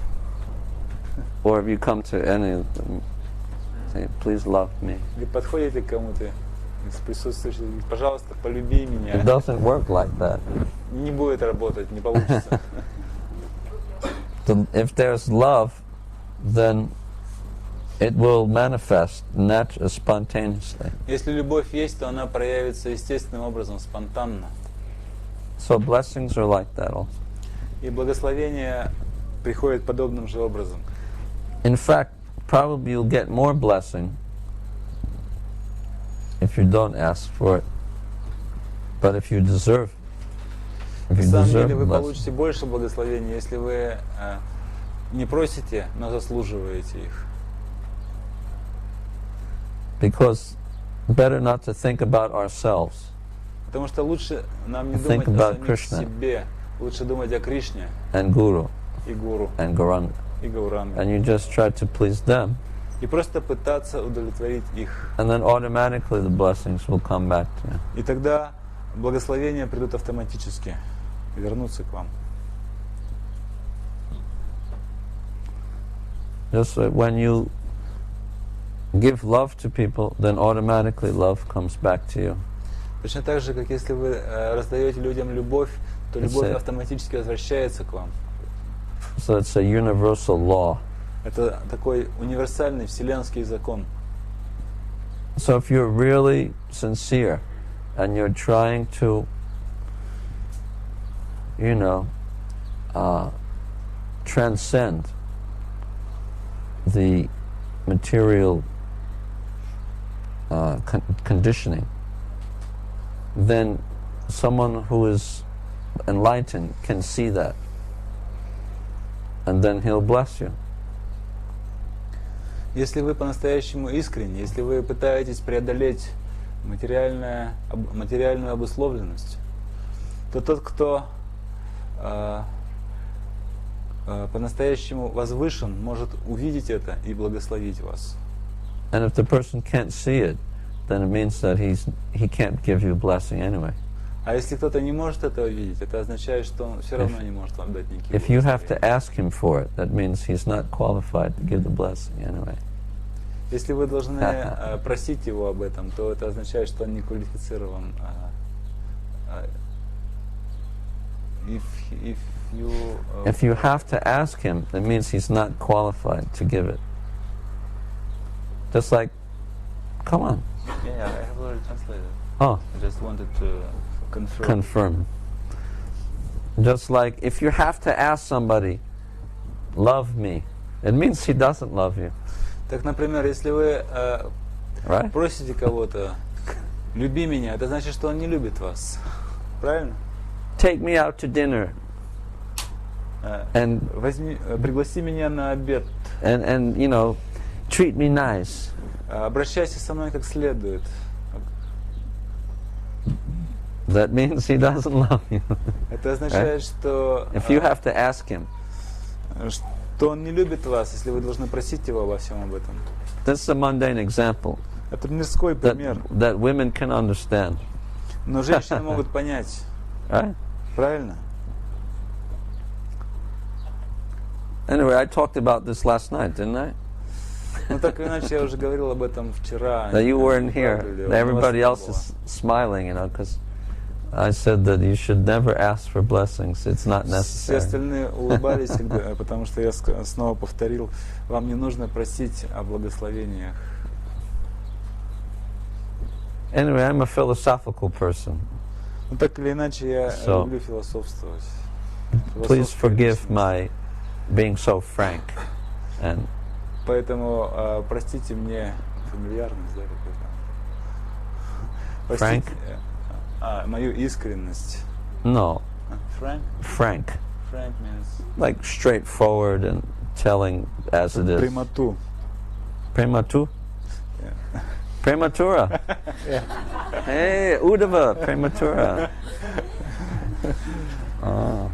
Or if you come to any of them, say, please love me. Или подходите к кому-то из присутствующих, говорите, пожалуйста, полюби It меня. doesn't work like that. Не будет работать, не получится. If there's love, then it will manifest spontaneously. Если любовь есть, то она проявится естественным образом, спонтанно. So blessings are like that also. И благословение приходит подобным же образом. In fact, probably you'll get more blessing if you don't ask for it. But if you deserve, if На you самом deserve деле вы blessing. получите больше благословений, если вы не просите, но заслуживаете их. Because better not to think about ourselves Потому что лучше нам не Think думать о about самих Krishna. себе, лучше думать о Кришне and Guru и Гуру, and Gauranga. и Гауранге. And you just try to please them. И просто пытаться удовлетворить их. And then automatically the blessings will come back to you. И тогда благословения придут автоматически и вернутся к вам. Just like when you give love to people, then automatically love comes back to you. Точно так же, как если вы раздаете людям любовь, то любовь it. автоматически возвращается к вам. So it's a universal law. Это такой универсальный вселенский закон. So if you're really sincere and you're trying to, transcend the material conditioning, then someone who is enlightened can see that, and then he'll bless you. Если вы по-настоящему искренне, если вы пытаетесь преодолеть материальную обусловленность, то тот, кто по-настоящему возвышен, может увидеть это и благословить вас. And if the person can't see it, then it means that he can't give you a blessing anyway. А если кто-то не может этого видеть, это означает, что он все равно не может вам дать никакие If you have to благословения. ask him for it, that means he's not qualified to give the blessing anyway. Если вы должны просить его об этом, то это означает, что он не квалифицирован. If you have to ask him, that means he's not qualified to give it. Just like, come on. Yeah, I have already translated. Oh, I just wanted to confirm. confirm. Just like if you have to ask somebody, love me, it means he doesn't love you, Так, например, если вы right? просите кого-то, люби меня, это значит, что он не любит вас. Правильно? Take me out to dinner and Пригласи меня на обед. treat me nice. Обращайся со мной как следует. That means he doesn't love you. Это означает, что, If you have to ask him, что он не любит вас, если вы должны просить его обо всем об этом. this is a mundane example Это мирской пример. that women can understand, Но женщины могут понять. right? Правильно? Anyway, I talked about this last night, didn't I? Ну так или иначе, я уже говорил об этом вчера. That you weren't Не here. правда ли? That everybody У вас else не is smiling, because I said that you should never ask for blessings. It's not было. Все necessary. остальные улыбались, потому что я снова повторил, вам не нужно просить о благословениях. Anyway, I'm a philosophical person. Ну так или иначе, я So, люблю философствовать. Please Философская forgive личность. my being so frank. And Поэтому простите мне фамильярность, да, какой-то. Frank? Мою искренность. no, Frank? frank. Frank means Like straightforward and telling as it is. прямоту. Prematu? Prematura. Hey, Uddhava, Prematura. Oh.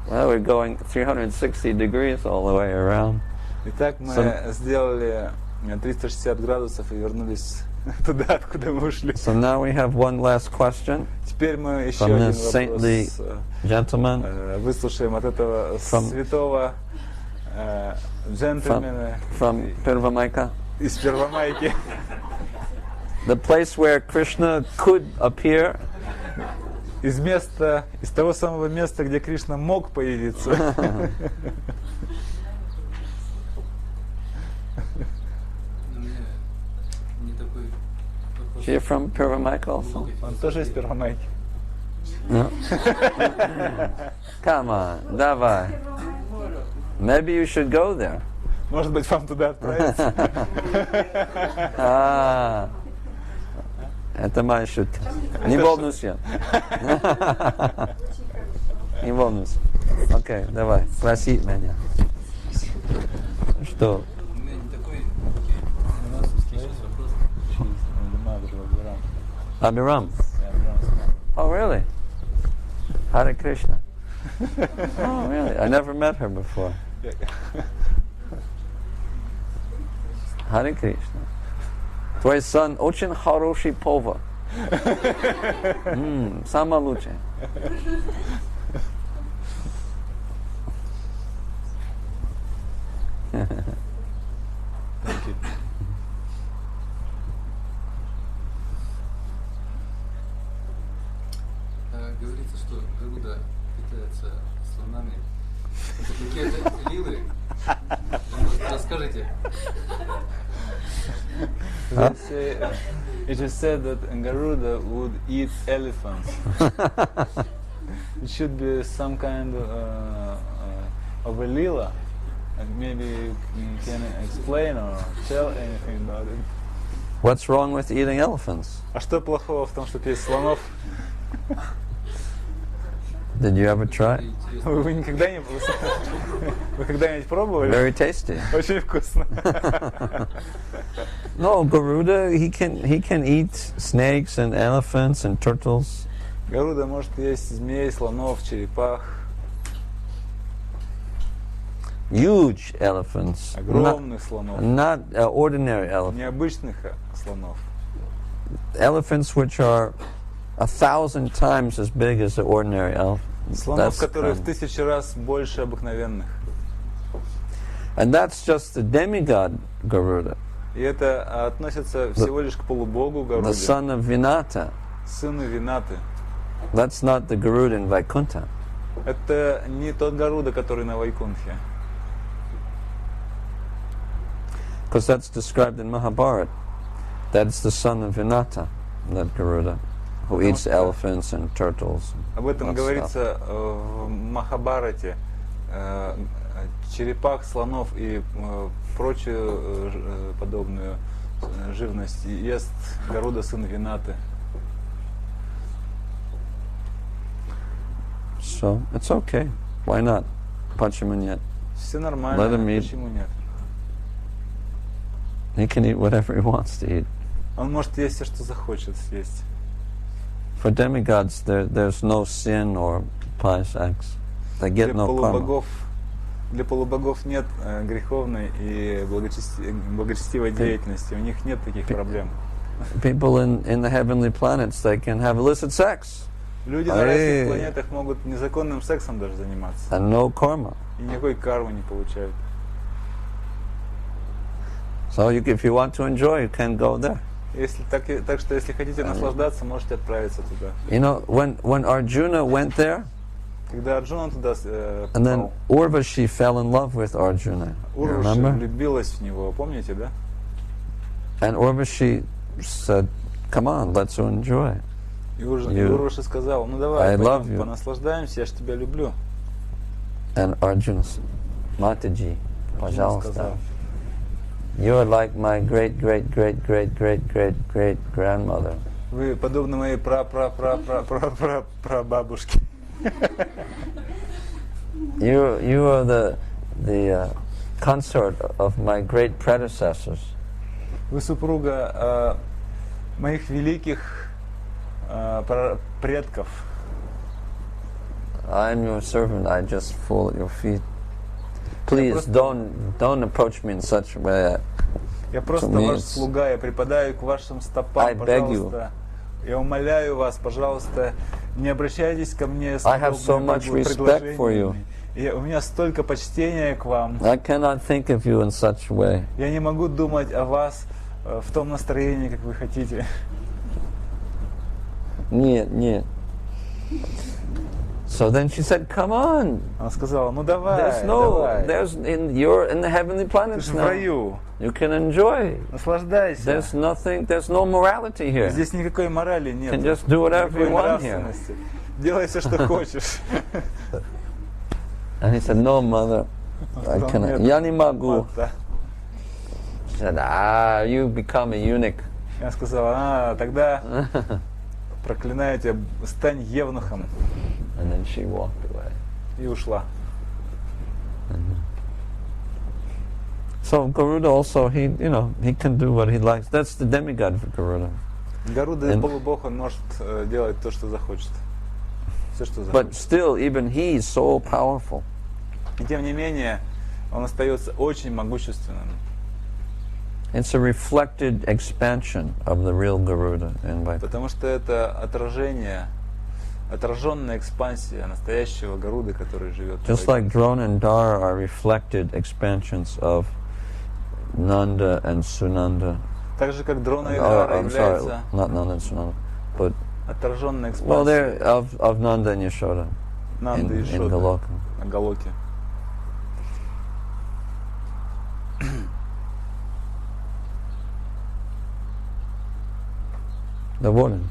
Well, we're going 360 degrees all the way around. Итак, мы сделали 360 градусов и вернулись туда, откуда мы ушли. So now we have one last question Теперь мы еще from один this saintly вопрос gentleman выслушаем от этого святого джентльмена from Pirvamaika. из Первомайки. The place where Krishna could appear Из того самого места, где Кришна мог появиться. You're from Pirvamaika also? Он тоже из Первомайки. No? Come on, давай. Maybe you should go there. Может быть, вам туда отправиться? Это моя шутка. Не волнуйся. Не волнуйся. Окей, давай, спроси меня. Что? У меня не такой сейчас вопрос. Abhiram. Oh, really? Hare Krishna. Oh, really? I never met her before. Hare Krishna. Твой сын очень хороший повар. Самый лучший. Говорится, что Гаруда питается слонами. Какие-то лилы. Расскажите. It is said that Garuda would eat elephants. It should be some kind of a lila. And maybe you can explain or tell anything about it. What's wrong with eating elephants? А что плохого в том, что есть слонов? Did you ever try? Вы никогда не Вы когда-нибудь пробовали? Very tasty. Очень вкусно. No, Garuda, he can eat snakes and elephants and turtles. Гаруда может есть змей, слонов, черепах. Huge elephants. Огромных слонов. Not ordinary elephants. Необычных слонов. Elephants which are 1,000 times as big as the ordinary elephant. Слонов, которые в 1000 раз больше обыкновенных. And that's just the demigod Garuda. И это относится всего лишь к полубогу Гаруде. The son of Vinata. Сыну Винаты. That's not the Garuda in Vaikuntha. Это не тот Гаруда, который на Вайкунтхе. Because that's described in Mahabharata. That's the son of Vinata, that Garuda, who eats elephants and turtles. Об этом говорится в Махабхарате. Черепах, слонов и прочую подобную живность ест Гаруда, сын Винаты. So, it's okay. Why not? Почему нет? Все нормально, Let him eat. почему нет? He can eat whatever he wants to eat. Он может есть все, что захочет съесть. For demigods, there's no sin or pious acts. They get no karma. Для полубогов нет греховной и благочестивой деятельности. У них нет таких проблем. People in the heavenly planets, they can have illicit sex. Люди на разных планетах могут незаконным сексом даже заниматься. And no karma. И никакой кармы не получают. So if you want to enjoy, you can go there. Так что если хотите наслаждаться, можете отправиться туда. You know, when Arjuna went there, Когда Арджуна туда and then попал, Urvashi fell in love with Arjuna. Урваши Remember? влюбилась в него, помните, да? And Urvashi said, "Come on, let's enjoy." И Урваши сказал, ну давай, I love пойдем, you. понаслаждаемся, я ж тебя люблю. And Arjuna said, Mataji, Арджуна пожалуйста. сказал, You are like my great grandmother. вы подобны моей прабабушке. You are the consort of my great predecessors. Вы супруга моих великих предков. I'm your servant. I just fall at your feet. Please don't approach me in such a way. Я просто ваш слуга, я припадаю к вашим стопам, пожалуйста. Я умоляю вас, пожалуйста, не обращайтесь ко мне с подобными предложениями. У меня столько почтения к вам. I cannot think of you in such a way. Я не могу думать о вас в том настроении, как вы хотите. Нет. So then she said, "Come on." Она сказала, ну давай, You're in the heavenly planets Ты в now. раю. You can enjoy. Наслаждайся. There's no morality here. Здесь никакой морали нет. You can just do whatever you want here. Делай все, что хочешь. And he said, "No, mother, I cannot. Я не могу." She said, "You become a eunuch." Я сказала, тогда проклинаю тебя, стань евнухом. And then she walked away. И ушла. So Garuda also, he can do what he likes. That's the demigod for Garuda. Гаруда полубог, он может делать то, что захочет. Все, что захочет. But still, even he is so powerful. И тем не менее, он остается очень могущественным. It's a reflected expansion of the real Garuda in Vaikuntha. Потому что это отраженная экспансия настоящего Гаруды, который живет в Just like Drona and Dara are reflected expansions of Nanda and Sunanda. Так же, как Дрона и Дара являются not Nanda and Sunanda, but отраженной экспансией. well, they're of Nanda and Yashoda Нанда и in Йашода Goloka. на Галоке. Доволен?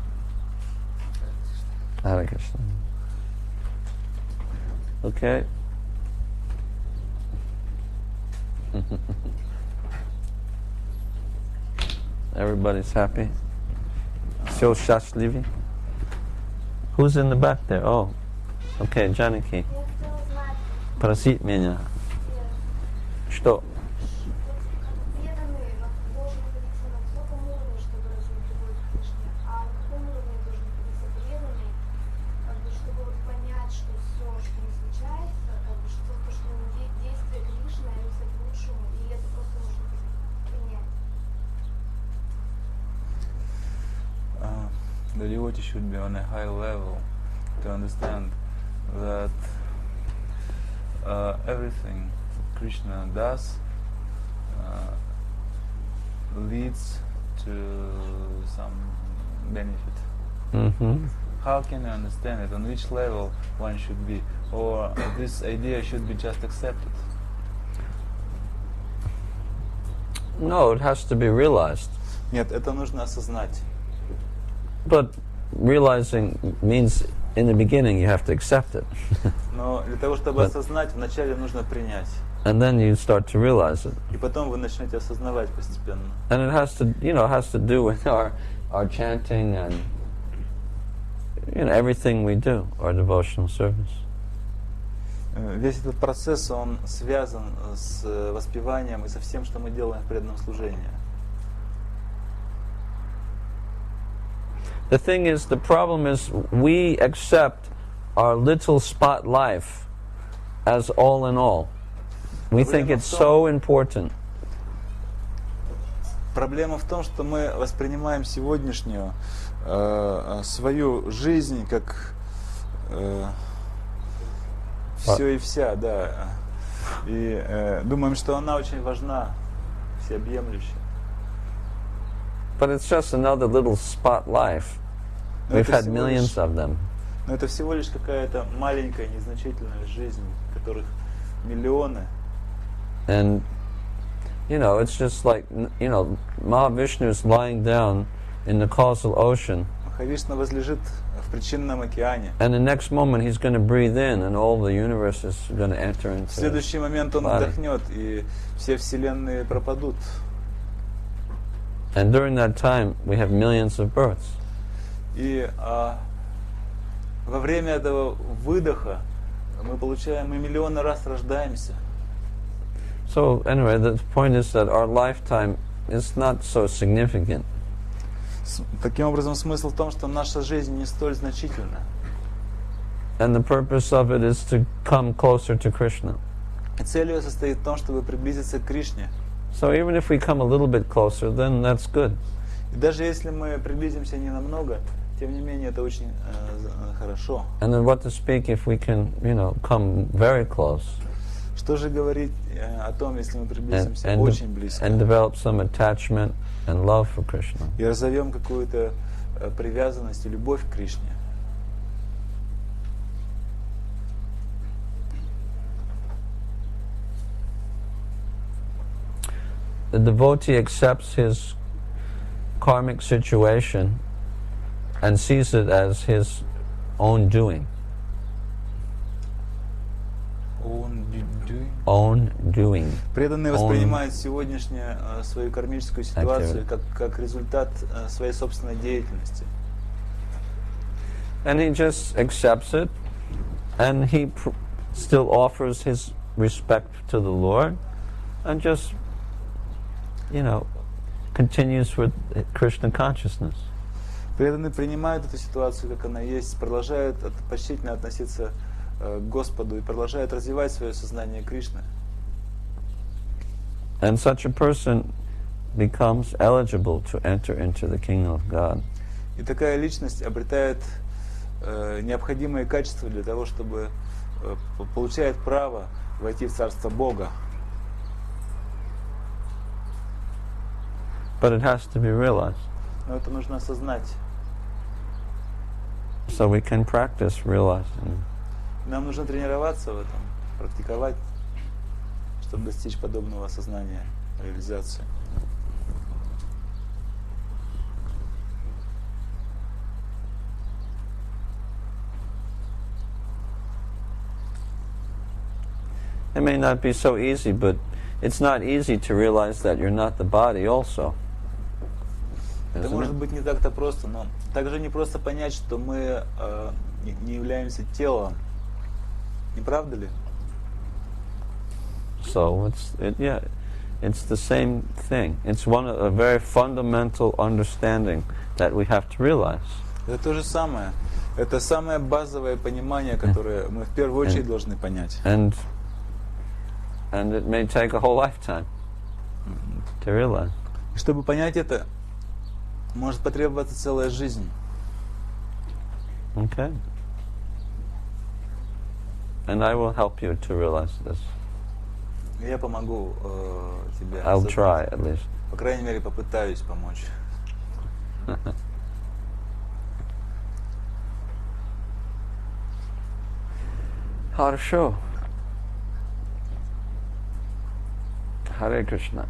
Hare Krishna. Okay. Everybody's happy. Все счастливы. Who's in the back there? Oh, okay, Janaki. Я хотела знать, Просить меня. Что? преданный должен находиться на высоком уровне, чтобы развить любовь к Кришне, а на каком уровне должен находиться преданный, чтобы понять, что все, что не случается, что то, что действие Кришны, они все к лучшему, и это просто нужно принять. The devotee should be on a high level to understand that everything Krishna does leads to some benefit. Mm-hmm. How can I understand it? On which level one should be? Or this idea should be just accepted? No, it has to be realized. Нет, это нужно осознать. But realizing means in the beginning you have to accept it. Но для того, чтобы осознать, вначале нужно принять. And then you start to realize it. И потом вы начнете осознавать постепенно. And it has to do with our chanting and everything we do, our devotional service. Весь этот процесс, он связан с воспеванием и со всем, что мы делаем в преданном служении. The thing is, the problem is we accept our little spot life as all in all. We think it's so important. Проблема в том, что мы воспринимаем сегодняшнюю свою жизнь как все и вся, да. И думаем, что она очень важна, всеобъемлющая. But it's just another little spot life. We've had millions of them. Но это всего лишь какая-то маленькая, незначительная жизнь, которых миллионы. And it's just like Mahavishnu is lying down in the causal ocean. Махавишна возлежит в причинном океане. And the next moment he's going to breathe in, and all the universe is going to enter into. В следующий момент он вдохнет, и все вселенные пропадут. And during that time, we have millions of births. И во время этого выдоха мы миллионы раз рождаемся. So anyway, the point is that our lifetime is not so significant. Таким образом, смысл в том, что наша жизнь не столь значительна. And the purpose of it is to come closer to Krishna. И цель ее состоит в том, чтобы приблизиться к Кришне. So even if we come a little bit closer, then that's good. И даже если мы приблизимся не намного, тем не менее это очень хорошо. And then what to speak if we can, come very close Что же говорить о том, если мы приблизимся очень близко and develop some attachment and love for Krishna? и разовьем какую-то привязанность и любовь к Кришне? The devotee accepts his karmic situation and sees it as his own doing. Own doing. Преданный воспринимает сегодняшнюю свою кармическую ситуацию как результат своей собственной деятельности. And he just accepts it, and he still offers his respect to the Lord, and just, continues with Krishna consciousness. Преданный принимает эту ситуацию, как она есть, продолжает почтительно относиться к Господу и продолжает развивать свое сознание Кришны. And such a person becomes eligible to enter into the kingdom of God. И такая личность обретает необходимые качества для того, чтобы получает право войти в Царство Бога. But it has to be realized. Но это нужно осознать. So we can practice realizing. Нам нужно тренироваться в этом, практиковать, чтобы достичь подобного осознания, реализации. It may not be so easy, but it's not easy to realize that you're not the body also. Это может быть не так-то просто, но также не просто понять, что мы не являемся телом. Не правда ли? So it's the same thing. It's a very fundamental understanding that we have to realize. Это то же самое. Это самое базовое понимание, которое мы в первую очередь должны понять. And it may take a whole lifetime to realize. И чтобы понять это, может потребоваться целая жизнь. Okay. And I will help you to realize this. Я помогу тебе. I'll try at least. По крайней мере, попытаюсь помочь. Хорошо. Hare Krishna.